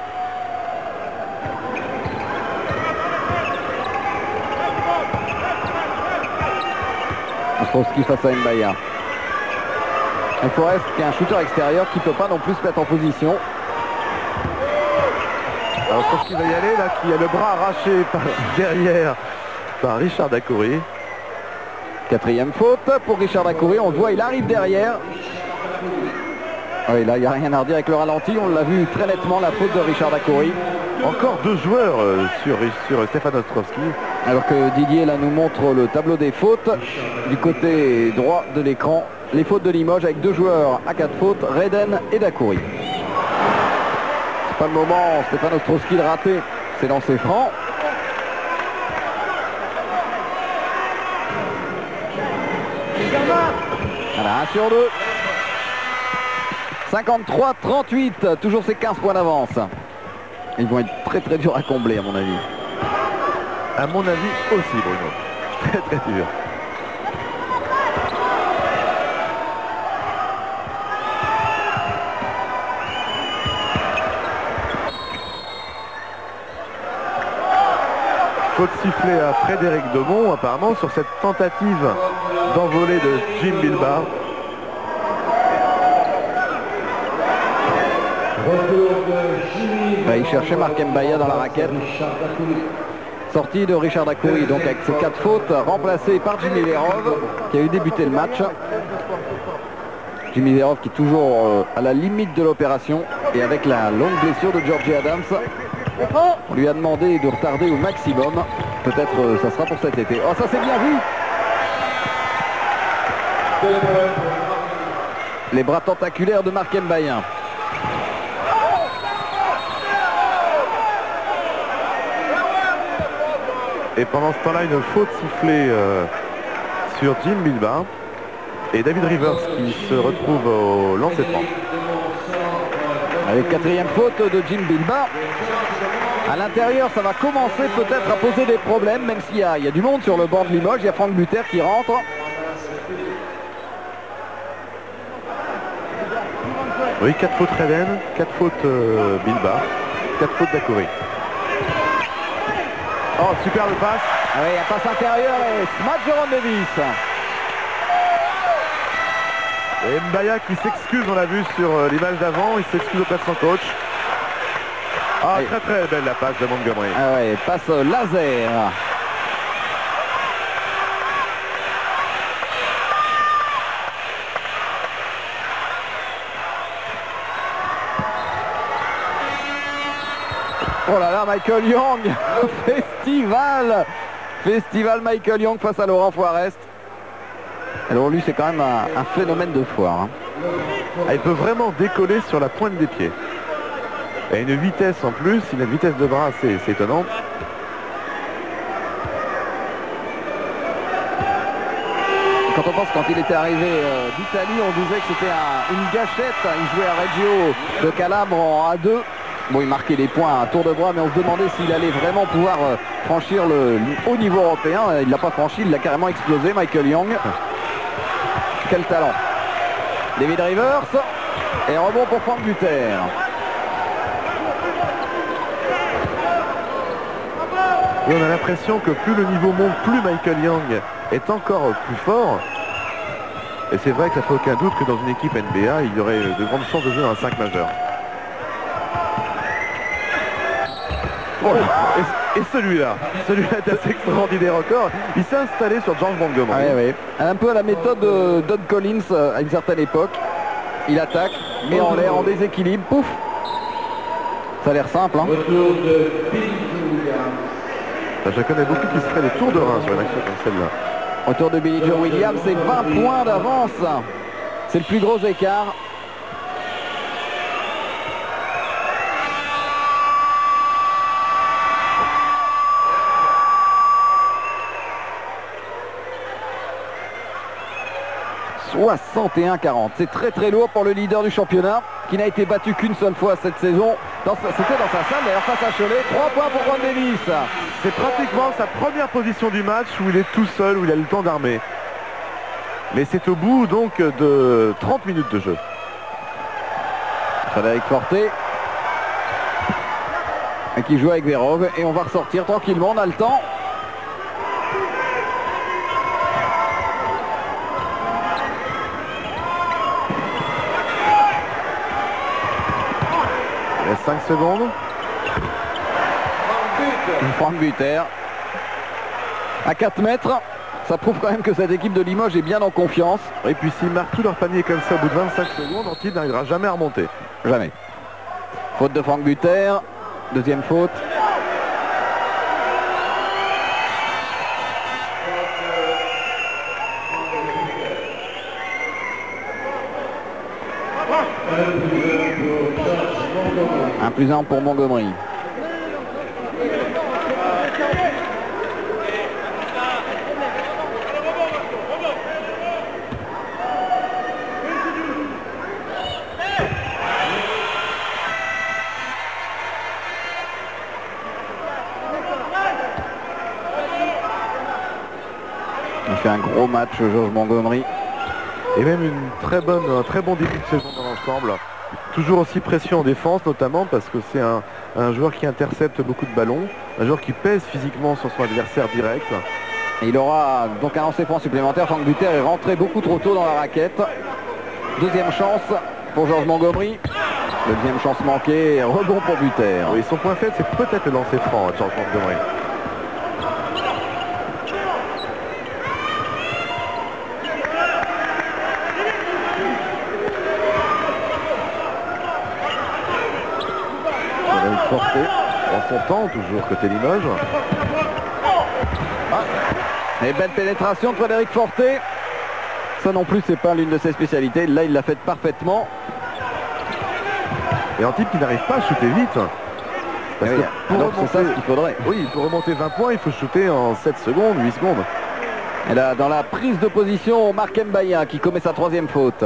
Speaker 1: Ostrovski face à Mbaya. Et Forest qui est un shooter extérieur qui ne peut pas non plus se mettre en position.
Speaker 2: Alors je pense qu'il va y aller là, qui a le bras arraché derrière par Richard Dacoury.
Speaker 1: Quatrième faute pour Richard Dacoury, on le voit, il arrive derrière. Oui, là il n'y a rien à redire avec le ralenti, on l'a vu très nettement la faute de Richard Dacoury.
Speaker 2: Encore deux joueurs sur Stéphane Ostrovski.
Speaker 1: Alors que Didier là nous montre le tableau des fautes du côté droit de l'écran. Les fautes de Limoges avec deux joueurs à 4 fautes, Reden et Dacoury. Pas le moment, Stéphane Ostrovski de rater ses lancers francs. Voilà, 1 sur 2. 53-38, toujours ces 15 points d'avance. Ils vont être très très durs à combler à mon avis.
Speaker 2: À mon avis aussi, Bruno. Très très dur. Faute sifflée à Frédéric Domont apparemment sur cette tentative d'envolée de Jim Bilbao.
Speaker 1: Il cherchait Marc Mbaya dans la raquette. Sortie de Richard Dacoury, donc avec ses 4 fautes, remplacé par Jimmy Verov qui a eu débuté le match. Jimmy Verov qui est toujours à la limite de l'opération et avec la longue blessure de Georgie Adams. On lui a demandé de retarder au maximum. Peut-être ça sera pour cet été. Oh, ça c'est bien vu. Les bras tentaculaires de Marc Mbaya.
Speaker 2: Et pendant ce temps-là, une faute sifflée sur Jim Bilbao. Et David Rivers qui se retrouve au lancer franc.
Speaker 1: Avec quatrième faute de Jim Bilbao. À l'intérieur, ça va commencer peut-être à poser des problèmes, même s'il y a du monde sur le banc de Limoges. Il y a Franck Buter qui rentre.
Speaker 2: Oui, 4 fautes Reden, 4 fautes Bilbao, 4 fautes Dacoury. Oh, superbe passe.
Speaker 1: Ah oui, un passe intérieur et smash de Ron Davis.
Speaker 2: Et Mbaya qui s'excuse, on l'a vu sur l'image d'avant, il s'excuse auprès de son coach. Ah, oui. Très très belle la passe de Montgomery.
Speaker 1: Ah ouais, passe laser. Oh là là, Michael Young. Festival Michael Young face à Laurent Poirest. Alors lui, c'est quand même un phénomène de foire. Hein.
Speaker 2: Ah, il peut vraiment décoller sur la pointe des pieds. Il a une vitesse en plus, il a une vitesse de bras assez étonnante.
Speaker 1: Quand on pense quand il était arrivé d'Italie, on disait que c'était une gâchette. Il jouait à Reggio de Calabre en A2. Bon, il marquait les points à tour de bras, mais on se demandait s'il allait vraiment pouvoir franchir le haut niveau européen. Il ne l'a pas franchi, il l'a carrément explosé, Michael Young. Quel talent. David Rivers. Et rebond pour Franck Buter.
Speaker 2: Et on a l'impression que plus le niveau monte, plus Michael Young est encore plus fort. Et c'est vrai que ça fait aucun doute que dans une équipe NBA, il y aurait de grandes chances de jouer dans un 5 majeur. Oh, et celui-là est assez extraordinaire encore. Il s'est installé sur George Montgomery.
Speaker 1: Ah, oui. Un peu à la méthode de Don Collins à une certaine époque. Il attaque, met en l'air, en déséquilibre, pouf. Ça a l'air simple. Hein.
Speaker 2: Je connais beaucoup qui se feraient des tours de rein sur une action comme celle-là.
Speaker 1: Autour de Billy Joe Williams, c'est 20 points d'avance. C'est le plus gros écart. « 61-40. C'est très très lourd pour le leader du championnat qui n'a été battu qu'une seule fois cette saison. C'était dans sa salle d'ailleurs face à Cholet. 3 points pour Ron Davis.
Speaker 2: C'est pratiquement sa première position du match où il est tout seul, où il a le temps d'armer. Mais c'est au bout donc de 30 minutes de jeu.
Speaker 1: Frédéric Forté qui joue avec Verov et on va ressortir tranquillement, on a le temps.
Speaker 2: Il reste 5 secondes.
Speaker 1: Franck Buter à 4 mètres. Ça prouve quand même que cette équipe de Limoges est bien en confiance.
Speaker 2: Et puis s'ils marquent tous leurs paniers comme ça au bout de 25 secondes, Antibes n'arrivera jamais à remonter.
Speaker 1: Jamais. Faute de Franck Buter. Deuxième faute. Un plus un pour Montgomery. Il fait un gros match, Georges Montgomery.
Speaker 2: Et même un très bon début de saison dans l'ensemble. Toujours aussi précieux en défense, notamment parce que c'est un joueur qui intercepte beaucoup de ballons, un joueur qui pèse physiquement sur son adversaire direct.
Speaker 1: Et il aura donc un lancer franc supplémentaire. Franck Buter est rentré beaucoup trop tôt dans la raquette. Deuxième chance pour Georges Montgomery. Deuxième chance manquée, rebond pour Buter.
Speaker 2: Oui, son point faible, c'est peut-être le lancer franc, Georges Montgomery. Forté en son temps, toujours côté Limoges.
Speaker 1: Et belle pénétration de Frédéric Forté. Ça non plus, c'est pas l'une de ses spécialités. Là, il l'a fait parfaitement.
Speaker 2: Et Antibes qui n'arrive pas à shooter vite. Parce que
Speaker 1: c'est ça ce qu'il faudrait.
Speaker 2: Oui, pour remonter 20 points, il faut shooter en 7 secondes, 8 secondes.
Speaker 1: Et là, dans la prise de position, Marc Mbaya qui commet sa troisième faute.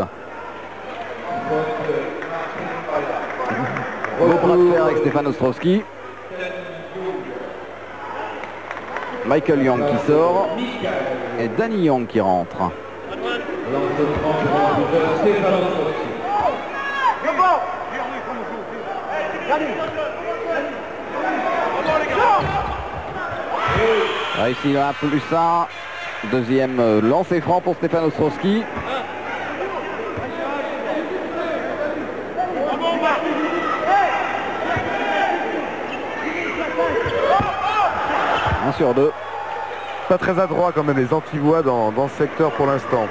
Speaker 1: Beau bras de fer avec Stéphane Ostrowski. Michael Young qui sort. Et Danny Young qui rentre. Ici, un plus un. Deuxième lancer franc pour Stéphane Ostrowski. Un sur deux.
Speaker 2: Pas très adroit quand même les Antivois dans ce secteur pour l'instant.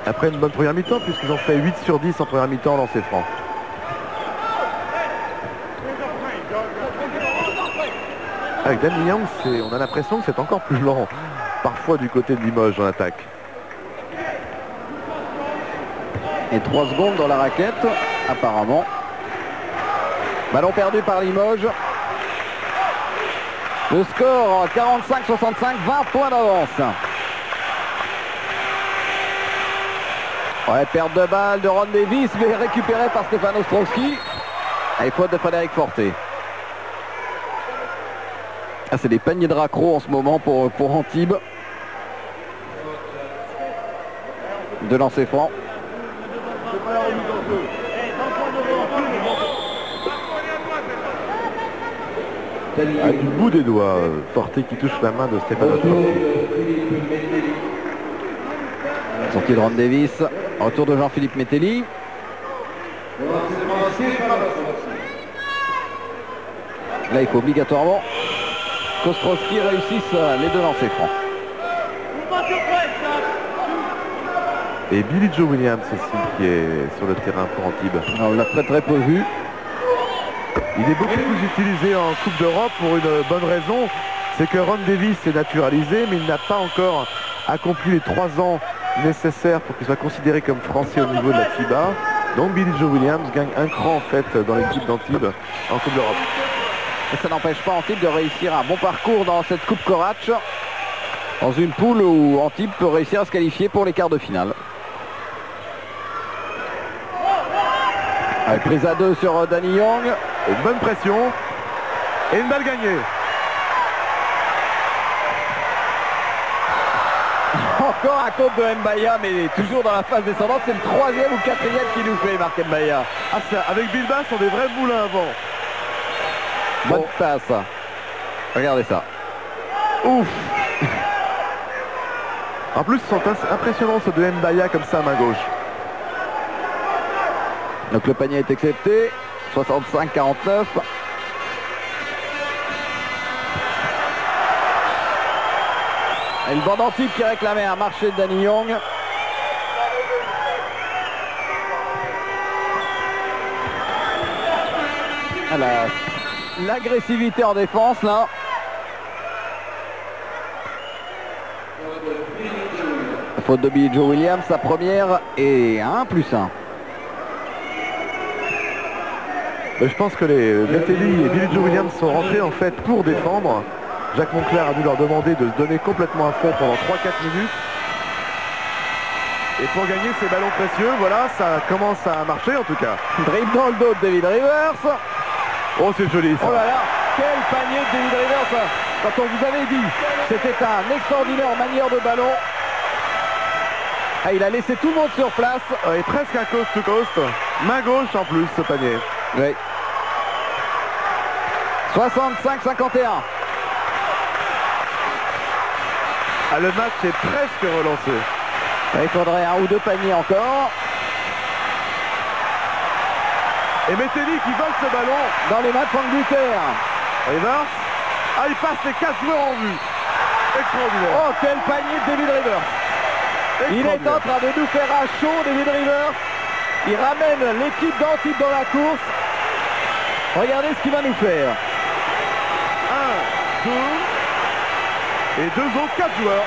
Speaker 2: Après une bonne première mi-temps puisqu'ils ont fait 8 sur 10 en première mi-temps lancé franc. Avec Danny Young, on a l'impression que c'est encore plus lent parfois du côté de Limoges en attaque.
Speaker 1: Et 3 secondes dans la raquette apparemment. Ballon perdu par Limoges. Le score 45-65, 20 points d'avance. Ouais, perte de balle de Ron Davis, mais récupéré par Stéphane Ostrowski. Et faute de Frédéric Forté. Ah, c'est des paniers de raccro en ce moment pour Antibes. De lancer franc.
Speaker 2: Avec du bout des doigts, Forte qui touche la main de Stéphane
Speaker 5: Retour
Speaker 2: Forte.
Speaker 5: de Philippe Metelli.
Speaker 1: Sortie de Ron Davis. Retour de Jean-Philippe Metelli. Là, il faut obligatoirement qu'Ostrowski réussisse les deux lancers francs.
Speaker 2: Et Billy Joe Williams aussi qui est sur le terrain pour Antibes.
Speaker 1: On l'a très peu vu.
Speaker 2: Il est beaucoup plus utilisé en Coupe d'Europe pour une bonne raison, c'est que Ron Davis est naturalisé, mais il n'a pas encore accompli les 3 ans nécessaires pour qu'il soit considéré comme français au niveau de la FIBA. Donc Billy Joe Williams gagne un cran en fait dans l'équipe d'Antibes en Coupe d'Europe.
Speaker 1: Et ça n'empêche pas Antibes de réussir un bon parcours dans cette Coupe Korac, dans une poule où Antibes peut réussir à se qualifier pour les quarts de finale. Avec prise à 2 sur Danny Young.
Speaker 2: Une bonne pression et une balle gagnée.
Speaker 1: Encore un compte de Mbaya, mais toujours dans la phase descendante. C'est le 3e ou 4e qui nous fait, Marc Mbaya.
Speaker 2: Ah, ça, avec Bilbao, sont des vrais moulins à vent.
Speaker 1: Bonne passe. Regardez ça. Ouf.
Speaker 2: En plus, ils sont impressionnants ceux de Mbaya comme ça à main gauche.
Speaker 1: Donc le panier est accepté. 65-49. Et le banc d'Antibes qui réclamait un marché de Danny Young. L'agressivité en défense là. Faute de Billy Joe Williams, sa première et 1+1.
Speaker 2: Je pense que les Metelli et Billy Joe Williams sont rentrés en fait pour défendre. Jacques Moncler a dû leur demander de se donner complètement à fond pendant 3-4 minutes. Et pour gagner ces ballons précieux, voilà, ça commence à marcher en tout cas.
Speaker 1: Dribble dans le dos de David Rivers.
Speaker 2: Oh, c'est joli ça.
Speaker 1: Oh là là, quel panier de David Rivers. Quand on vous avait dit c'était un extraordinaire manière de ballon. Ah, il a laissé tout le monde sur place.
Speaker 2: Et presque un coast to coast. Main gauche en plus ce panier.
Speaker 1: Oui. 65-51.
Speaker 2: Ah, le match est presque relancé.
Speaker 1: Il faudrait un ou deux paniers encore.
Speaker 2: Et Metelli qui vole ce ballon
Speaker 1: Dans les mains de Frank Buter.
Speaker 2: Rivers. Ah, il passe les 4 joueurs en vue. Extraordinaire.
Speaker 1: Oh, quel panier de David Rivers. Il est en train de nous faire un show, David Rivers. Il ramène l'équipe d'Antibes dans la course. Regardez ce qu'il va nous faire.
Speaker 2: 1, 2 et 2 autres 4 joueurs.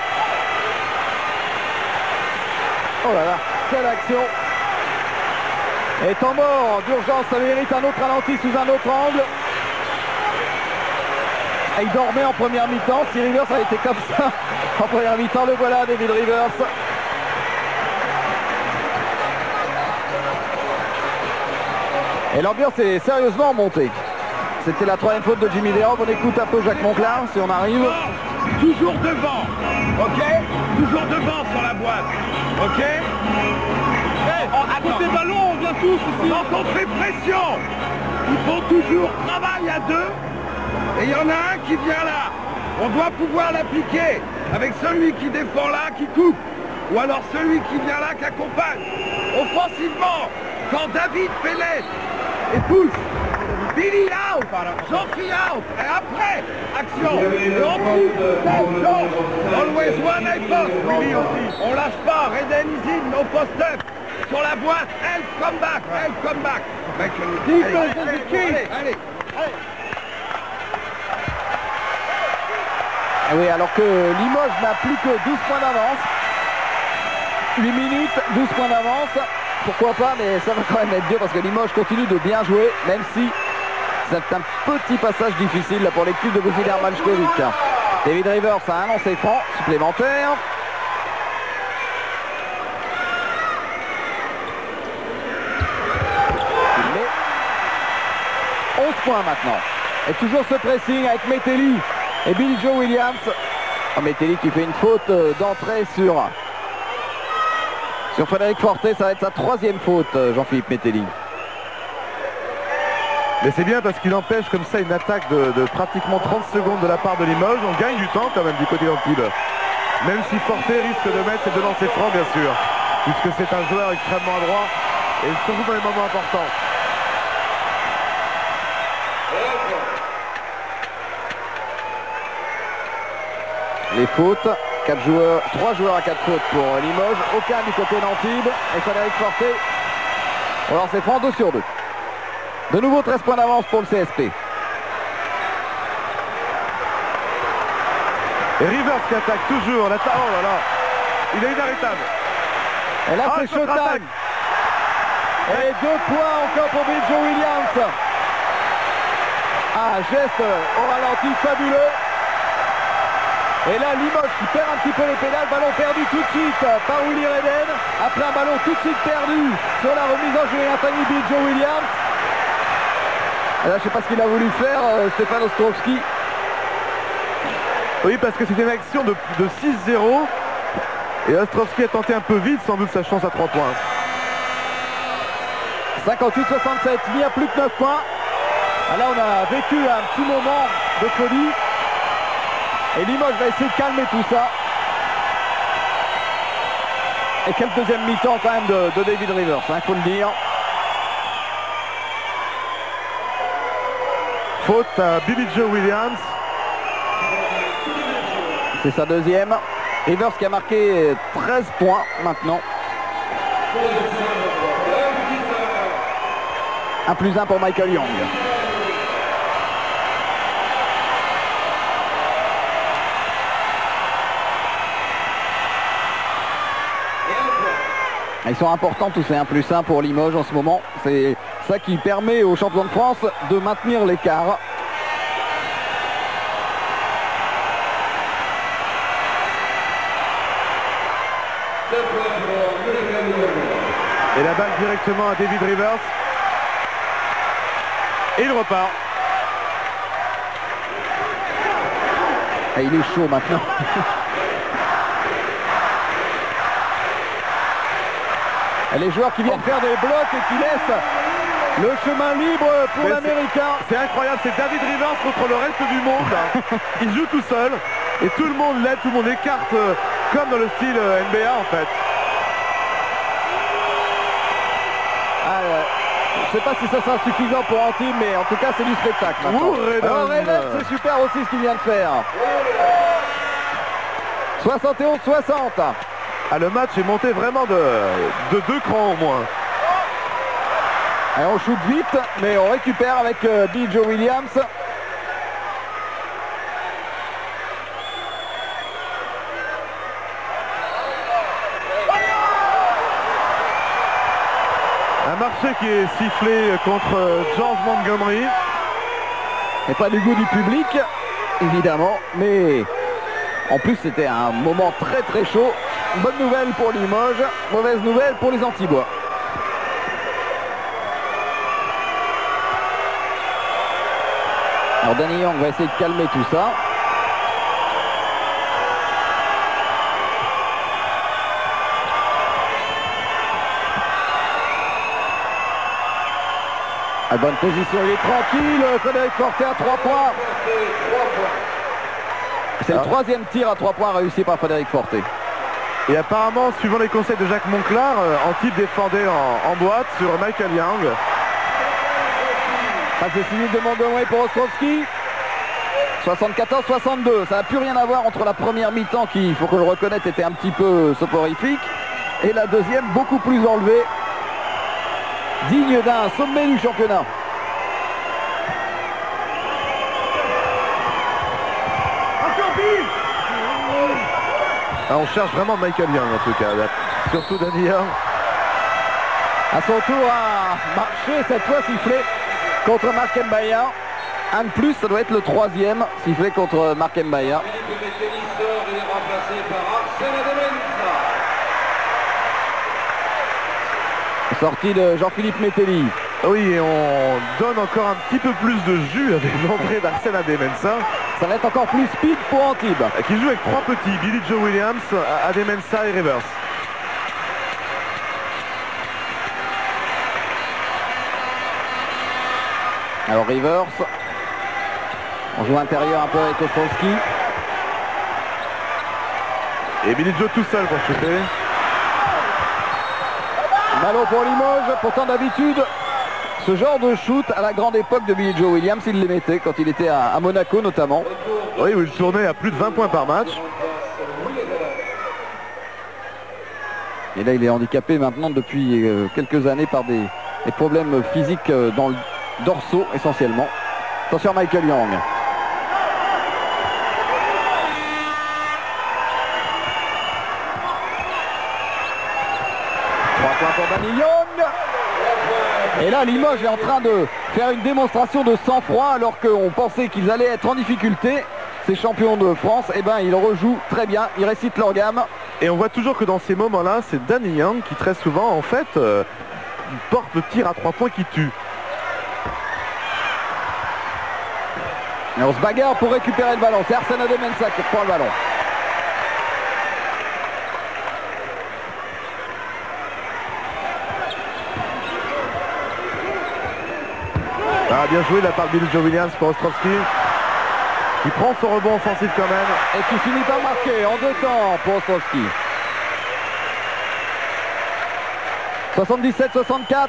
Speaker 1: Oh là là, quelle action. Et temps mort d'urgence, ça mérite un autre ralenti sous un autre angle. Et il dormait en première mi-temps. Si Rivers a été comme ça en première mi-temps, le voilà, David Rivers. Et l'ambiance est sérieusement montée. C'était la 3e faute de Jimmy Verhoeven. On écoute un peu Jacques Monclar si on arrive.
Speaker 3: Toujours devant, ok? Toujours devant sur la boîte, ok? À côté des ballons, on vient tous ici. Quand on fait pression, il faut toujours travailler à 2. Et il y en a un qui vient là. On doit pouvoir l'appliquer avec celui qui défend là, qui coupe. Ou alors celui qui vient là, qui accompagne. Offensivement, quand David fait l'aide et pousse, Billy out, Jean-Philippe out, et après, action, et on pousse, always one high post, Billy aussi, on lâche pas, Reden is in, no post up, sur la boîte, help, come back, allez.
Speaker 1: Oui, alors que Limoges n'a plus que 12 points d'avance. 8 minutes, 12 points d'avance. Pourquoi pas, mais ça va quand même être dur parce que Limoges continue de bien jouer, même si c'est un petit passage difficile là, pour l'équipe de Bouzidar Malchkovic. David Rivers a un lancé franc supplémentaire. Il met 11 points maintenant. Et toujours ce pressing avec Metelli et Billy Joe Williams. Oh, Metelli qui fait une faute d'entrée sur Frédéric Forte. Ça va être sa 3e faute, Jean-Philippe Metelli.
Speaker 2: Mais c'est bien parce qu'il empêche comme ça une attaque de pratiquement 30 secondes de la part de Limoges. On gagne du temps quand même du côté d'Antibes. Même si Forté risque de mettre ses deux lancers francs bien sûr. Puisque c'est un joueur extrêmement adroit et surtout dans les moments importants.
Speaker 1: Les fautes, 3 joueurs à 4 fautes pour Limoges, aucun du côté d'Antibes et Frédéric Forté. Alors c'est franc 2 sur 2. De nouveau 13 points d'avance pour le CSP.
Speaker 2: Et Rivers qui attaque toujours. Oh là là, il est inarrêtable.
Speaker 1: Et là c'est showtime. Et 2 points encore pour Bill Joe Williams. Un geste au ralenti fabuleux. Et là Limoges qui perd un petit peu les pédales, ballon perdu tout de suite par Willy Redden. Après un ballon tout de suite perdu sur la remise en jeu et Anthony Bill Joe Williams. Et là je ne sais pas ce qu'il a voulu faire Stéphane Ostrovski.
Speaker 2: Oui parce que c'était une action de 6-0. Et Ostrovski a tenté un peu vite sans doute sa chance à 3 points.
Speaker 1: 58-67, il y a plus que 9 points. Là on a vécu un petit moment de folie. Et Limoges va essayer de calmer tout ça. Et quel deuxième mi-temps quand même de David Rivers, il faut le dire.
Speaker 2: Faute à Billy Joe Williams.
Speaker 1: C'est sa deuxième. Rivers qui a marqué 13 points maintenant. 1+1 pour Michael Young. Ils sont importants tous ces 1+1 pour Limoges en ce moment. C'est ça qui permet aux champions de France de maintenir l'écart.
Speaker 2: Et la balle directement à David Rivers. Et il repart.
Speaker 1: Et il est chaud maintenant. Et les joueurs qui viennent faire des blocs et qui laissent le chemin libre pour l'Américain.
Speaker 2: C'est incroyable, c'est David Rivers contre le reste du monde. Il joue tout seul et tout le monde l'aide, tout le monde écarte comme dans le style NBA en fait.
Speaker 1: Je ne sais pas si ça sera suffisant pour Antibes, mais en tout cas c'est du spectacle. Alors Redden, c'est super aussi ce qu'il vient de faire. 71-60.
Speaker 2: Ah, le match est monté vraiment de 2 crans au moins.
Speaker 1: Et on shoot vite, mais on récupère avec Bill Joe Williams.
Speaker 2: Un marché qui est sifflé contre George Montgomery.
Speaker 1: Et pas du goût du public, évidemment, mais en plus c'était un moment très très chaud. Bonne nouvelle pour Limoges, mauvaise nouvelle pour les Antibois. Alors Danny Young va essayer de calmer tout ça. À bonne position, il est tranquille, Frédéric Forté à 3 points. C'est le 3e tir à 3 points réussi par Frédéric Forté.
Speaker 2: Et apparemment, suivant les conseils de Jacques Monclar, Antibes défendait en boîte sur Michael Young.
Speaker 1: Passe décisive de Montgomery pour Ostrovski. 74-62. Ça n'a plus rien à voir entre la première mi-temps qui, il faut que le reconnaisse, était un petit peu soporifique. Et la deuxième, beaucoup plus enlevée. Digne d'un sommet du championnat.
Speaker 2: On cherche vraiment Michael Young en tout cas, là. Surtout Danny Young.
Speaker 1: À son tour à marcher, cette fois sifflé contre Mark Mbaya. Un de plus, ça doit être le 3e sifflé contre Mark Mbaya. Sortie de Jean-Philippe Metelli.
Speaker 2: Oui, et on donne encore un petit peu plus de jus avec l'entrée d'Arsène Ademensah.
Speaker 1: Ça va être encore plus speed pour Antibes.
Speaker 2: Qui joue avec 3 petits, Billy Joe Williams, Ademensah et Rivers.
Speaker 1: Alors Rivers. On joue intérieur un peu avec Ostrowski.
Speaker 2: Et Billy Joe tout seul pour shooter.
Speaker 1: Ballon pour Limoges. Pourtant d'habitude, ce genre de shoot à la grande époque de Billy Joe Williams, il les mettait quand il était à Monaco notamment.
Speaker 2: Oui, où il tournait à plus de 20 points par match.
Speaker 1: Et là il est handicapé maintenant depuis quelques années par des problèmes physiques dans le dorsaux essentiellement. Attention Michael Young. Pour Danny Young. Et là Limoges est en train de faire une démonstration de sang-froid alors qu'on pensait qu'ils allaient être en difficulté. Ces champions de France, eh ben ils rejouent très bien, ils récitent leur gamme.
Speaker 2: Et on voit toujours que dans ces moments-là, c'est Danny Young qui très souvent en fait porte le tir à 3 points qui tue.
Speaker 1: Et on se bagarre pour récupérer le ballon. C'est Arsène Ademensah qui reprend le ballon.
Speaker 2: Ah, bien joué de la part de Billy Joe Williams pour Ostrowski. Qui prend son rebond offensif quand même.
Speaker 1: Et qui finit par marquer en 2 temps pour Ostrowski. 77-64.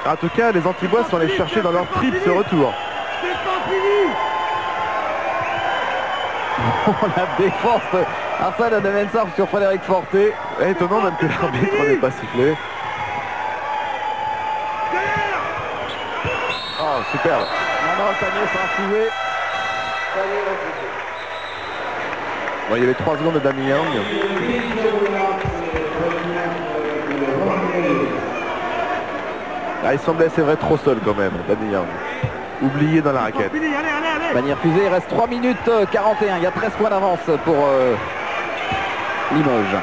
Speaker 2: En tout cas, les Antibois sont allés chercher dans leur trip ce retour.
Speaker 1: La défense Arsène Ademensah sur Frédéric Forté.
Speaker 2: Étonnant même que l'arbitre n'ait pas sifflé. Oh, super.
Speaker 1: Maintenant le panier sera refusé.
Speaker 2: Bon, il y avait 3 secondes de Danny Young. Ah, il semblait, c'est vrai, trop seul quand même, Danny Young. Oublié dans la raquette.
Speaker 1: Panier refusé, il reste 3 minutes 41. Il y a 13 points d'avance pour Limoges.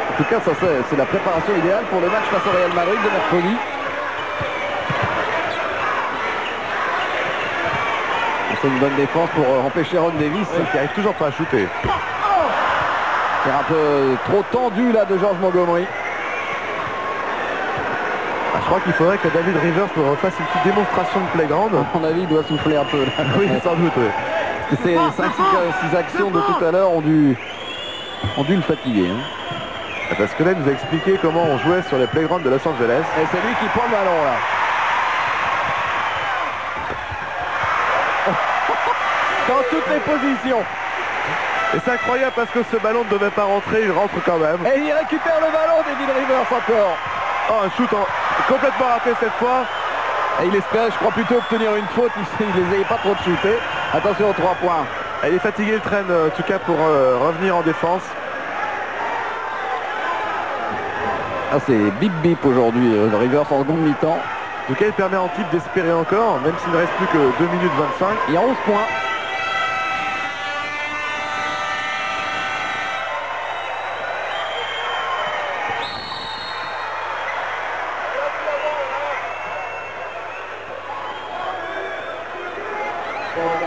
Speaker 1: En tout cas, ça c'est la préparation idéale pour le match face au Real Madrid de mercredi. C'est une bonne défense pour empêcher Ron Davis.
Speaker 2: Qui arrive toujours pas à shooter.
Speaker 1: C'est un peu trop tendu là de George Montgomery.
Speaker 2: Ah, je crois qu'il faudrait que David Rivers nous refasse une petite démonstration de playground.
Speaker 1: À mon avis, il doit souffler un peu là.
Speaker 2: Oui, sans doute. Oui.
Speaker 1: Ces 5-6 actions de tout à l'heure ont dû le fatiguer. Hein.
Speaker 2: Parce que là, il nous a expliqué comment on jouait sur les playgrounds de Los Angeles.
Speaker 1: Et c'est lui qui prend le ballon là. Dans toutes les positions.
Speaker 2: Et c'est incroyable parce que ce ballon ne devait pas rentrer, il rentre quand même.
Speaker 1: Et il récupère le ballon, David Rivers encore.
Speaker 2: Oh, un shoot complètement raté cette fois.
Speaker 1: Et il espérait, je crois, plutôt obtenir une faute. Il les avait pas trop de shooter. Attention aux 3 points.
Speaker 2: Et il est fatigué, il traîne en tout cas pour revenir en défense.
Speaker 1: Ah, c'est bip bip aujourd'hui, Rivers en seconde mi-temps.
Speaker 2: En tout cas, il permet à Antibes d'espérer encore, même s'il ne reste plus que 2 minutes 25.
Speaker 1: Il y a 11 points.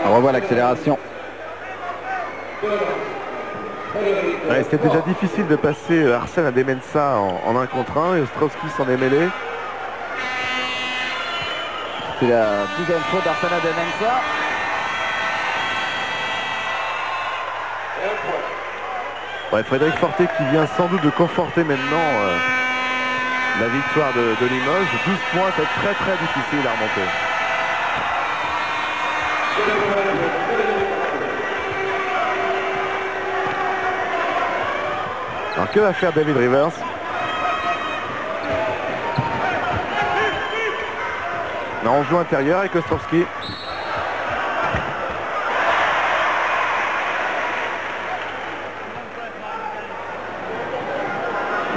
Speaker 1: On revoit l'accélération.
Speaker 2: Ouais, c'était déjà difficile de passer Arsène Ademensah en 1 contre 1 et Ostrowski s'en est mêlé.
Speaker 1: C'est la 10e faute d'Arsène Ademensah.
Speaker 2: Ouais, Frédéric Forté qui vient sans doute de conforter maintenant la victoire de Limoges. 12 points, c'est très très difficile à remonter. Alors que va faire David Rivers? Non, on joue intérieur avec Ostrowski.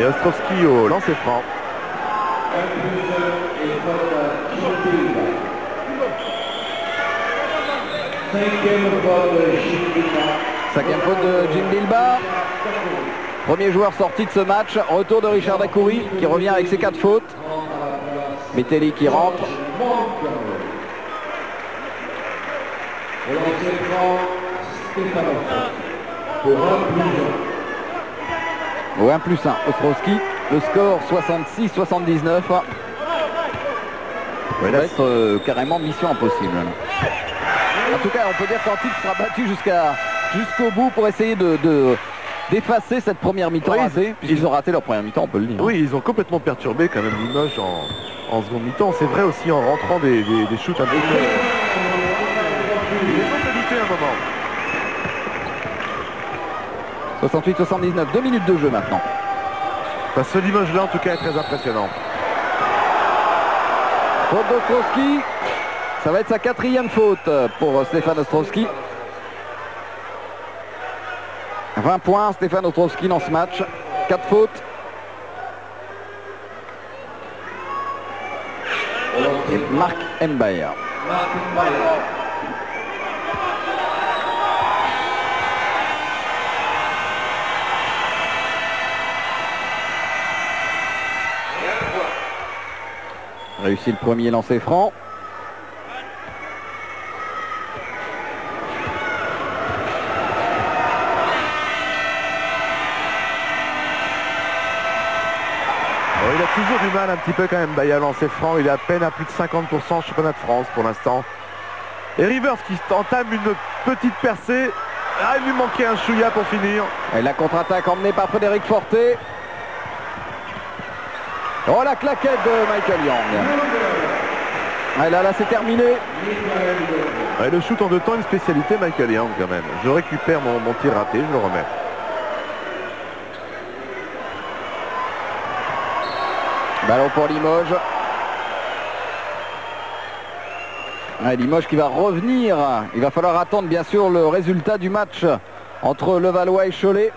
Speaker 2: Et Ostrowski au lancer franc.
Speaker 1: Cinquième faute de Jim Bilbao. Premier joueur sorti de ce match. Retour de Richard Dacoury qui revient avec ses 4 fautes. Metelli qui rentre. Au 1+1, Ostrowski. Le score 66-79. Ça va être carrément mission impossible. En tout cas, on peut dire qu'Antibes sera battu jusqu'au bout pour essayer d'effacer cette première mi-temps ratée. Puisqu'ils ont raté leur première mi-temps, on peut le dire.
Speaker 2: Oui, ils ont complètement perturbé quand même Limoges en seconde mi-temps. C'est vrai aussi en rentrant des shoots un peu. Ils ont évité un moment.
Speaker 1: 68-79, 2 minutes de jeu maintenant.
Speaker 2: Bah, ce Limoges-là, en tout cas, est très impressionnant.
Speaker 1: Faute d'Ostrowski. Ça va être sa 4e faute pour Stéphane Ostrowski. 20 points, Stéphane Ostrowski dans ce match. 4 fautes. Et Marc Mbaye. Réussit le premier lancer franc.
Speaker 2: Il a toujours du mal un petit peu quand même Baye à lancer franc. Il est à peine à plus de 50% championnat de France pour l'instant. Et Rivers qui entame une petite percée. Ah, il lui manquait un chouïa pour finir.
Speaker 1: Et la contre-attaque emmenée par Frédéric Forté. Oh, la claquette de Michael Young. Ah, là c'est terminé.
Speaker 2: Ouais, le shoot en 2 temps, une spécialité Michael Young quand même. Je récupère mon tir raté, je le remets.
Speaker 1: Ballon pour Limoges. Ouais, Limoges qui va revenir. Il va falloir attendre bien sûr le résultat du match entre Levallois et Cholet.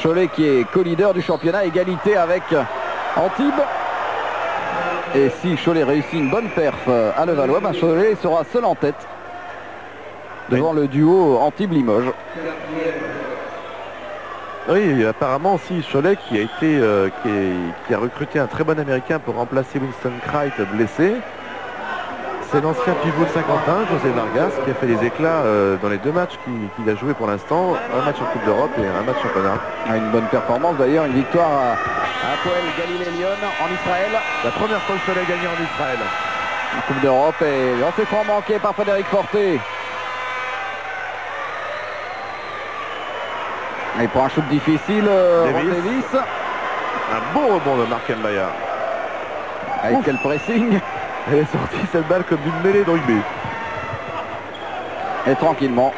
Speaker 1: Cholet qui est co-leader du championnat, égalité avec Antibes. Et si Cholet réussit une bonne perf à Levallois, ben Cholet sera seul en tête devant le duo Antibes-Limoges.
Speaker 2: Oui, apparemment aussi Cholet qui a recruté un très bon américain pour remplacer Winston Kreight blessé. C'est l'ancien pivot de Saint-Quentin, José Vargas, qui a fait des éclats dans les 2 matchs qu'il a joué pour l'instant. Un match en Coupe d'Europe et un match championnat.
Speaker 1: Une bonne performance d'ailleurs, une victoire à Poel Galilée Lyon en Israël.
Speaker 2: La première fois que Cholet a gagné en Israël.
Speaker 1: En Coupe d'Europe et on fait franc manqué par Frédéric Forté. Et pour un shoot difficile, Davis.
Speaker 2: Un beau rebond de Marc Mbaye.
Speaker 1: Avec quel pressing.
Speaker 2: Elle est sortie cette balle comme d'une mêlée de rugby.
Speaker 1: Et tranquillement.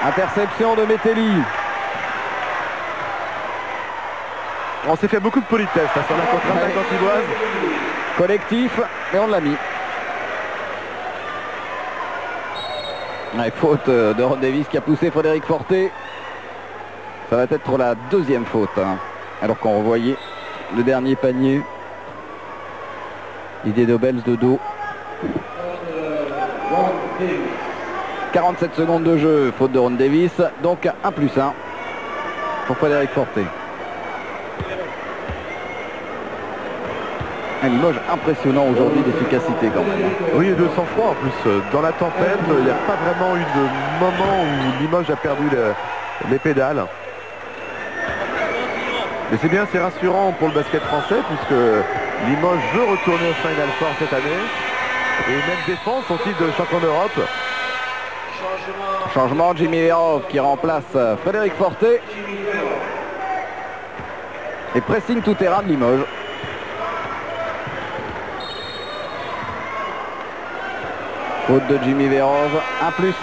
Speaker 1: Interception de Metelli.
Speaker 2: On s'est fait beaucoup de politesse là, sur la contre-attaque antiboise.
Speaker 1: Collectif, et on l'a mis. Ouais, faute de Ron Davis qui a poussé Frédéric Forté. Ça va être la 2e faute. Hein. Alors qu'on revoyait le dernier panier. L'idée d'Obels de dos. 47 secondes de jeu, faute de Ron Davis. Donc 1+1 pour Frédéric Forté. Un Limoges impressionnant aujourd'hui d'efficacité quand même.
Speaker 2: Oui, et de sang-froid en plus. Dans la tempête, il n'y a pas vraiment eu de moment où Limoges a perdu les pédales. Mais c'est bien, c'est rassurant pour le basket français puisque Limoges veut retourner au Final Four cette année. Et même défense son titre de champion d'Europe.
Speaker 1: Changement, Jimmy Verov qui remplace Frédéric Forté. Et pressing tout terrain de Limoges. Faute de Jimmy Verov, 1+1.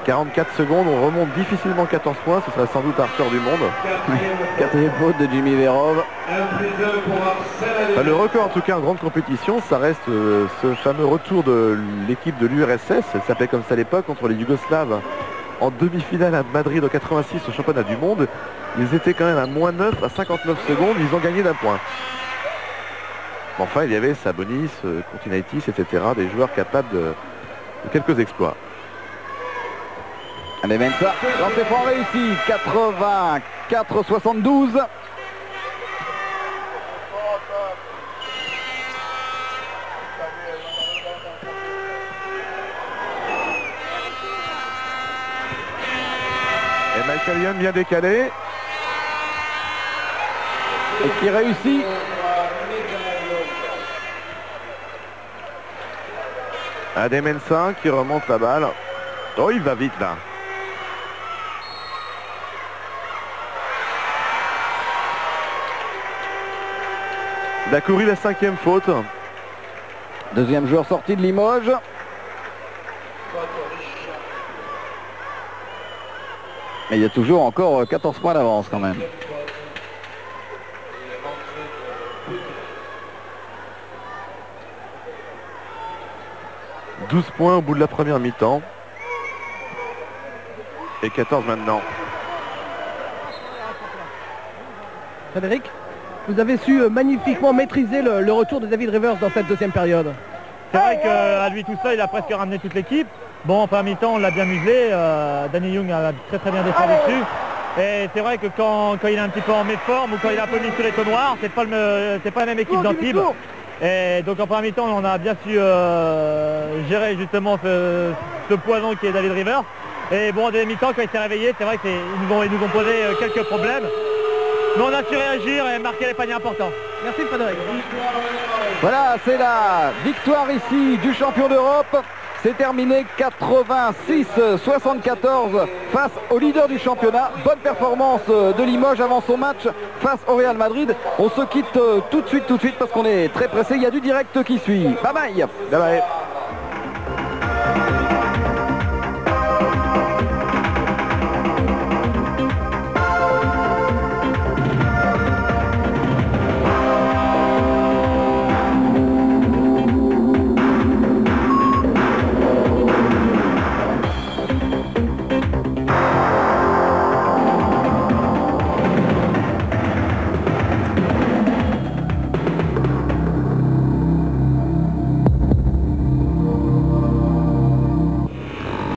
Speaker 2: 44 secondes, on remonte difficilement 14 points, ce serait sans doute un record du monde.
Speaker 1: 4e faute de Jimmy Verov.
Speaker 2: Le record en tout cas en grande compétition, ça reste ce fameux retour de l'équipe de l'URSS, elle s'appelait comme ça à l'époque, contre les Yougoslaves en demi-finale à Madrid en 86 au championnat du monde. Ils étaient quand même à -9 à 59 secondes, ils ont gagné d'1 point. Enfin, il y avait Sabonis, Continaitis, etc. Des joueurs capables de quelques exploits.
Speaker 1: Allez, Mensa, lancer franc réussi, 84-72.
Speaker 2: Michael Young bien décalé.
Speaker 1: Et qui réussit.
Speaker 2: Ademensa qui remonte la balle. Oh, il va vite là. Il a couru la 5e faute.
Speaker 1: Deuxième joueur sorti de Limoges. Et il y a toujours encore 14 points d'avance quand même. «
Speaker 2: 12 points au bout de la première mi-temps. Et 14 maintenant. »
Speaker 4: Frédéric, vous avez su magnifiquement maîtriser le retour de David Rivers dans cette deuxième période.
Speaker 6: C'est vrai qu'à lui tout seul, il a presque ramené toute l'équipe. Bon, en première mi-temps, on l'a bien muselé. Danny Young a très bien défendu dessus. Et c'est vrai que quand il est un petit peu en méforme ou quand il est un peu mis sur les taux noirs, c'est pas la même équipe d'Antibes. Et donc en première mi-temps, on a bien su gérer justement ce poison qui est David Rivers. Et bon, en deuxième mi-temps, quand il s'est réveillé, c'est vrai qu'ils nous ont posé quelques problèmes. Mais on a su réagir et marquer les paniers importants.
Speaker 4: Merci Frédéric.
Speaker 1: Voilà, c'est la victoire ici du champion d'Europe. C'est terminé 86-74 face au leader du championnat. Bonne performance de Limoges avant son match face au Real Madrid. On se quitte tout de suite parce qu'on est très pressé. Il y a du direct qui suit. Bye bye.
Speaker 2: Bye bye.